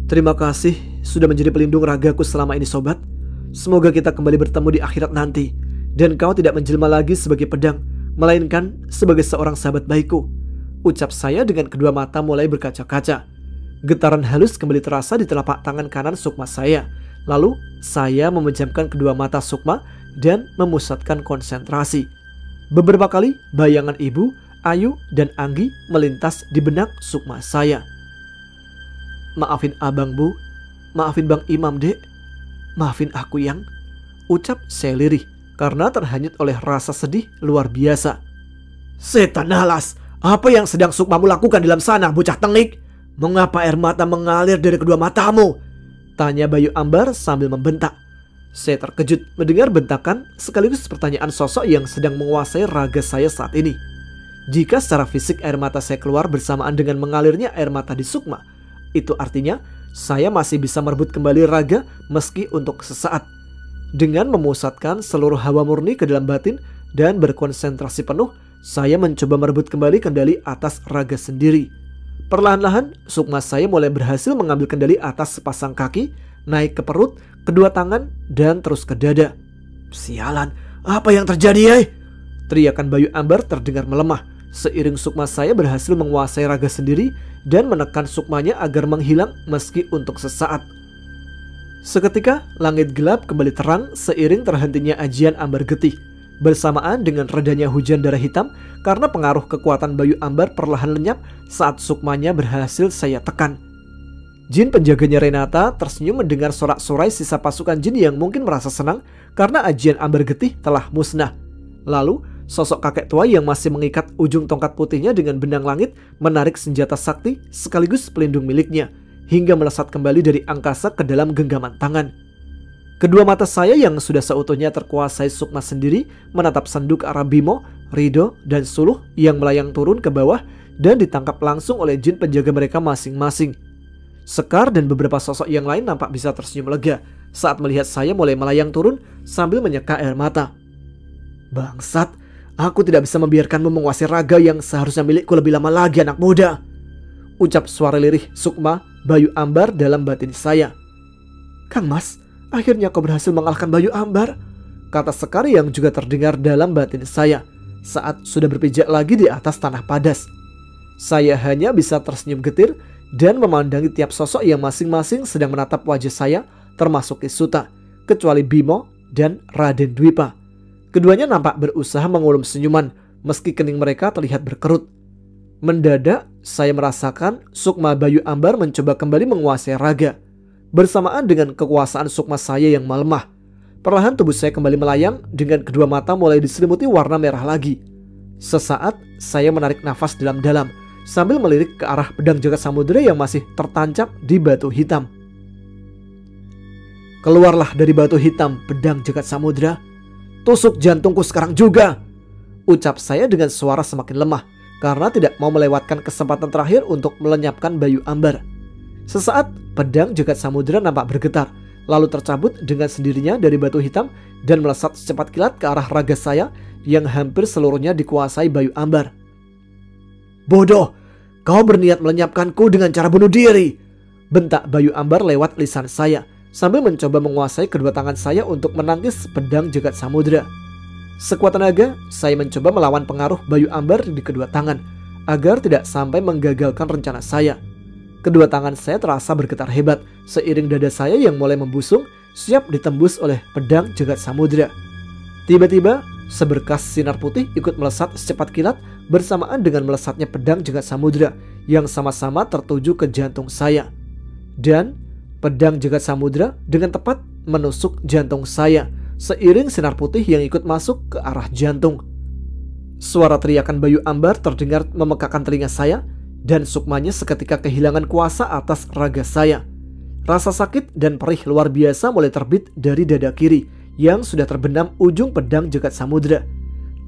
Terima kasih sudah menjadi pelindung ragaku selama ini, sobat. Semoga kita kembali bertemu di akhirat nanti, dan kau tidak menjelma lagi sebagai pedang, melainkan sebagai seorang sahabat baikku, ucap saya dengan kedua mata mulai berkaca-kaca. Getaran halus kembali terasa di telapak tangan kanan sukma saya. Lalu saya memejamkan kedua mata sukma dan memusatkan konsentrasi. Beberapa kali bayangan ibu, Ayu, dan Anggi melintas di benak sukma saya. Maafin abang bu, maafin bang Imam dek, maafin aku yang, ucap saya lirih karena terhanyut oleh rasa sedih luar biasa. Setan alas, apa yang sedang sukmamu lakukan di dalam sana, bocah tengik? Mengapa air mata mengalir dari kedua matamu? Tanya Bayu Ambar sambil membentak. Saya terkejut mendengar bentakan sekaligus pertanyaan sosok yang sedang menguasai raga saya saat ini. Jika secara fisik air mata saya keluar bersamaan dengan mengalirnya air mata di sukma, itu artinya saya masih bisa merebut kembali raga meski untuk sesaat. Dengan memusatkan seluruh hawa murni ke dalam batin dan berkonsentrasi penuh, saya mencoba merebut kembali kendali atas raga sendiri. Perlahan-lahan, sukma saya mulai berhasil mengambil kendali atas sepasang kaki, naik ke perut, kedua tangan, dan terus ke dada. Sialan, apa yang terjadi, Teriakan Bayu Ambar terdengar melemah, seiring sukma saya berhasil menguasai raga sendiri dan menekan sukmanya agar menghilang meski untuk sesaat. Seketika, langit gelap kembali terang seiring terhentinya ajian Ambar Getih, bersamaan dengan redanya hujan darah hitam karena pengaruh kekuatan Bayu Ambar perlahan lenyap saat sukmanya berhasil saya tekan. Jin penjaganya Renata tersenyum mendengar sorak-sorai sisa pasukan jin yang mungkin merasa senang karena ajian Ambar Getih telah musnah. Lalu, sosok kakek tua yang masih mengikat ujung tongkat putihnya dengan benang langit menarik senjata sakti sekaligus pelindung miliknya hingga melesat kembali dari angkasa ke dalam genggaman tangan. Kedua mata saya yang sudah seutuhnya terkuasai sukma sendiri menatap sanduk arah Bimo, Rido, dan Suluh yang melayang turun ke bawah dan ditangkap langsung oleh jin penjaga mereka masing-masing. Sekar dan beberapa sosok yang lain nampak bisa tersenyum lega saat melihat saya mulai melayang turun sambil menyeka air mata. Bangsat, aku tidak bisa membiarkanmu menguasai raga yang seharusnya milikku lebih lama lagi, anak muda. Ucap suara lirih Sukma Bayu Ambar dalam batin saya. Kang Mas, akhirnya kau berhasil mengalahkan Bayu Ambar, kata Sekar yang juga terdengar dalam batin saya saat sudah berpijak lagi di atas tanah padas. Saya hanya bisa tersenyum getir dan memandangi tiap sosok yang masing-masing sedang menatap wajah saya, termasuk Kisuta, kecuali Bimo dan Raden Dwipa. Keduanya nampak berusaha mengulum senyuman meski kening mereka terlihat berkerut. Mendadak saya merasakan Sukma Bayu Ambar mencoba kembali menguasai raga. Bersamaan dengan kekuasaan Sukma saya yang melemah, perlahan tubuh saya kembali melayang dengan kedua mata mulai diselimuti warna merah lagi. Sesaat saya menarik nafas dalam-dalam sambil melirik ke arah pedang jagat samudera yang masih tertancap di batu hitam. Keluarlah dari batu hitam, pedang jagat samudera. Tusuk jantungku sekarang juga, ucap saya dengan suara semakin lemah karena tidak mau melewatkan kesempatan terakhir untuk melenyapkan Bayu Ambar. Sesaat pedang jagat samudera nampak bergetar, lalu tercabut dengan sendirinya dari batu hitam dan melesat secepat kilat ke arah raga saya yang hampir seluruhnya dikuasai Bayu Ambar. Bodoh, kau berniat melenyapkanku dengan cara bunuh diri, bentak Bayu Ambar lewat lisan saya sambil mencoba menguasai kedua tangan saya untuk menangkis pedang jagat samudera. Sekuat tenaga, saya mencoba melawan pengaruh Bayu Ambar di kedua tangan agar tidak sampai menggagalkan rencana saya. Kedua tangan saya terasa bergetar hebat seiring dada saya yang mulai membusung siap ditembus oleh pedang jagat samudera. Tiba-tiba seberkas sinar putih ikut melesat secepat kilat bersamaan dengan melesatnya pedang jagat samudera yang sama-sama tertuju ke jantung saya. Dan pedang jagat samudera dengan tepat menusuk jantung saya seiring sinar putih yang ikut masuk ke arah jantung. Suara teriakan Bayu Ambar terdengar memekakan telinga saya dan Sukmanya seketika kehilangan kuasa atas raga saya. Rasa sakit dan perih luar biasa mulai terbit dari dada kiri yang sudah terbenam ujung pedang jagat samudera.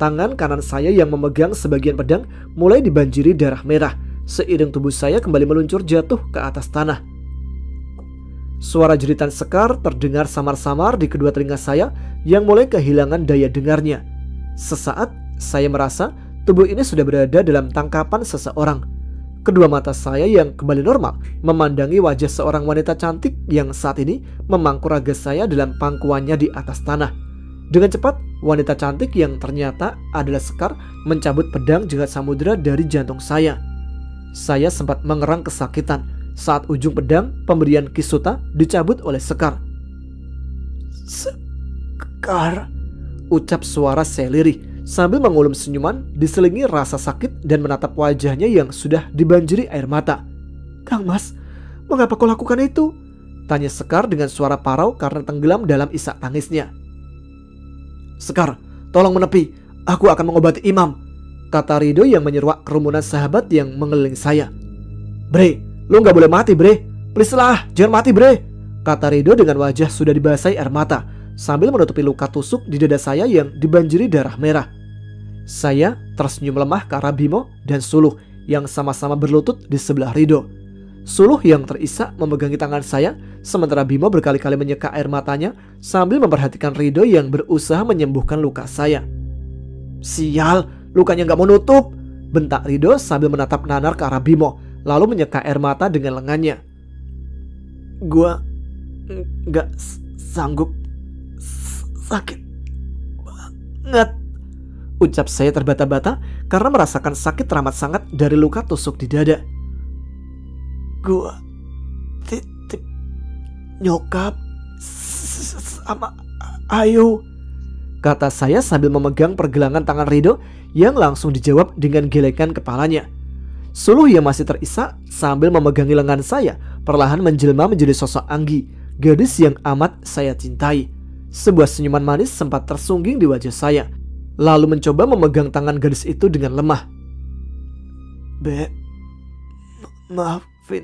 Tangan kanan saya yang memegang sebagian pedang mulai dibanjiri darah merah seiring tubuh saya kembali meluncur jatuh ke atas tanah. Suara jeritan Sekar terdengar samar-samar di kedua telinga saya yang mulai kehilangan daya dengarnya. Sesaat saya merasa tubuh ini sudah berada dalam tangkapan seseorang. Kedua mata saya yang kembali normal memandangi wajah seorang wanita cantik yang saat ini memangku raga saya dalam pangkuannya di atas tanah. Dengan cepat, wanita cantik yang ternyata adalah Sekar mencabut pedang jagat samudera dari jantung saya. Saya sempat mengerang kesakitan saat ujung pedang pemberian Kisuta dicabut oleh Sekar. Sekar, ucap suara saya lirih sambil mengulum senyuman diselingi rasa sakit dan menatap wajahnya yang sudah dibanjiri air mata. Kang Mas, mengapa kau lakukan itu? Tanya Sekar dengan suara parau karena tenggelam dalam isak tangisnya. Sekar, tolong menepi, aku akan mengobati Imam, kata Rido yang menyeruak kerumunan sahabat yang mengelilingi saya. Bre, lu gak boleh mati bre, please lah, jangan mati bre, kata Rido dengan wajah sudah dibasahi air mata sambil menutupi luka tusuk di dada saya yang dibanjiri darah merah. Saya tersenyum lemah ke arah Bimo dan Suluh yang sama-sama berlutut di sebelah Rido. Suluh yang terisak memegangi tangan saya, sementara Bimo berkali-kali menyeka air matanya sambil memperhatikan Rido yang berusaha menyembuhkan luka saya. Sial, lukanya gak mau nutup, bentak Rido sambil menatap nanar ke arah Bimo, lalu menyeka air mata dengan lengannya. Gua gak sanggup, sakit banget, ucap saya terbata-bata karena merasakan sakit teramat sangat dari luka tusuk di dada. Gua titip nyokap sama Ayu, kata saya sambil memegang pergelangan tangan Rido yang langsung dijawab dengan gelekan kepalanya. Suluh yang masih terisak sambil memegangi lengan saya perlahan menjelma menjadi sosok Anggi, gadis yang amat saya cintai. Sebuah senyuman manis sempat tersungging di wajah saya, lalu mencoba memegang tangan gadis itu dengan lemah. Maafin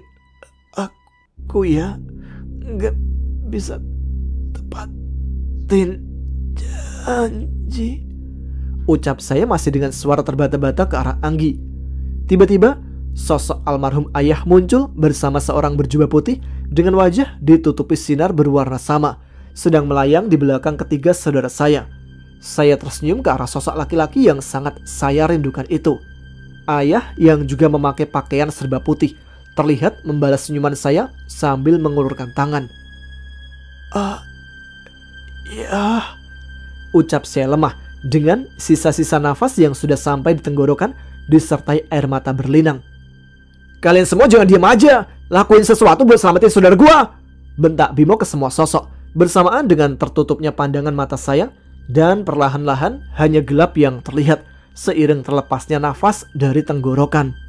aku ya, gak bisa tepatin janji, ucap saya masih dengan suara terbata-bata ke arah Anggi. Tiba-tiba, sosok almarhum ayah muncul bersama seorang berjubah putih dengan wajah ditutupi sinar berwarna sama, sedang melayang di belakang ketiga saudara saya. Saya tersenyum ke arah sosok laki-laki yang sangat saya rindukan itu. Ayah yang juga memakai pakaian serba putih terlihat membalas senyuman saya sambil mengulurkan tangan. Ya, ucap saya lemah dengan sisa-sisa nafas yang sudah sampai di tenggorokan disertai air mata berlinang. Kalian semua jangan diam aja, lakuin sesuatu buat selamatin saudara gua, bentak Bimo ke semua sosok bersamaan dengan tertutupnya pandangan mata saya dan perlahan-lahan hanya gelap yang terlihat seiring terlepasnya nafas dari tenggorokan.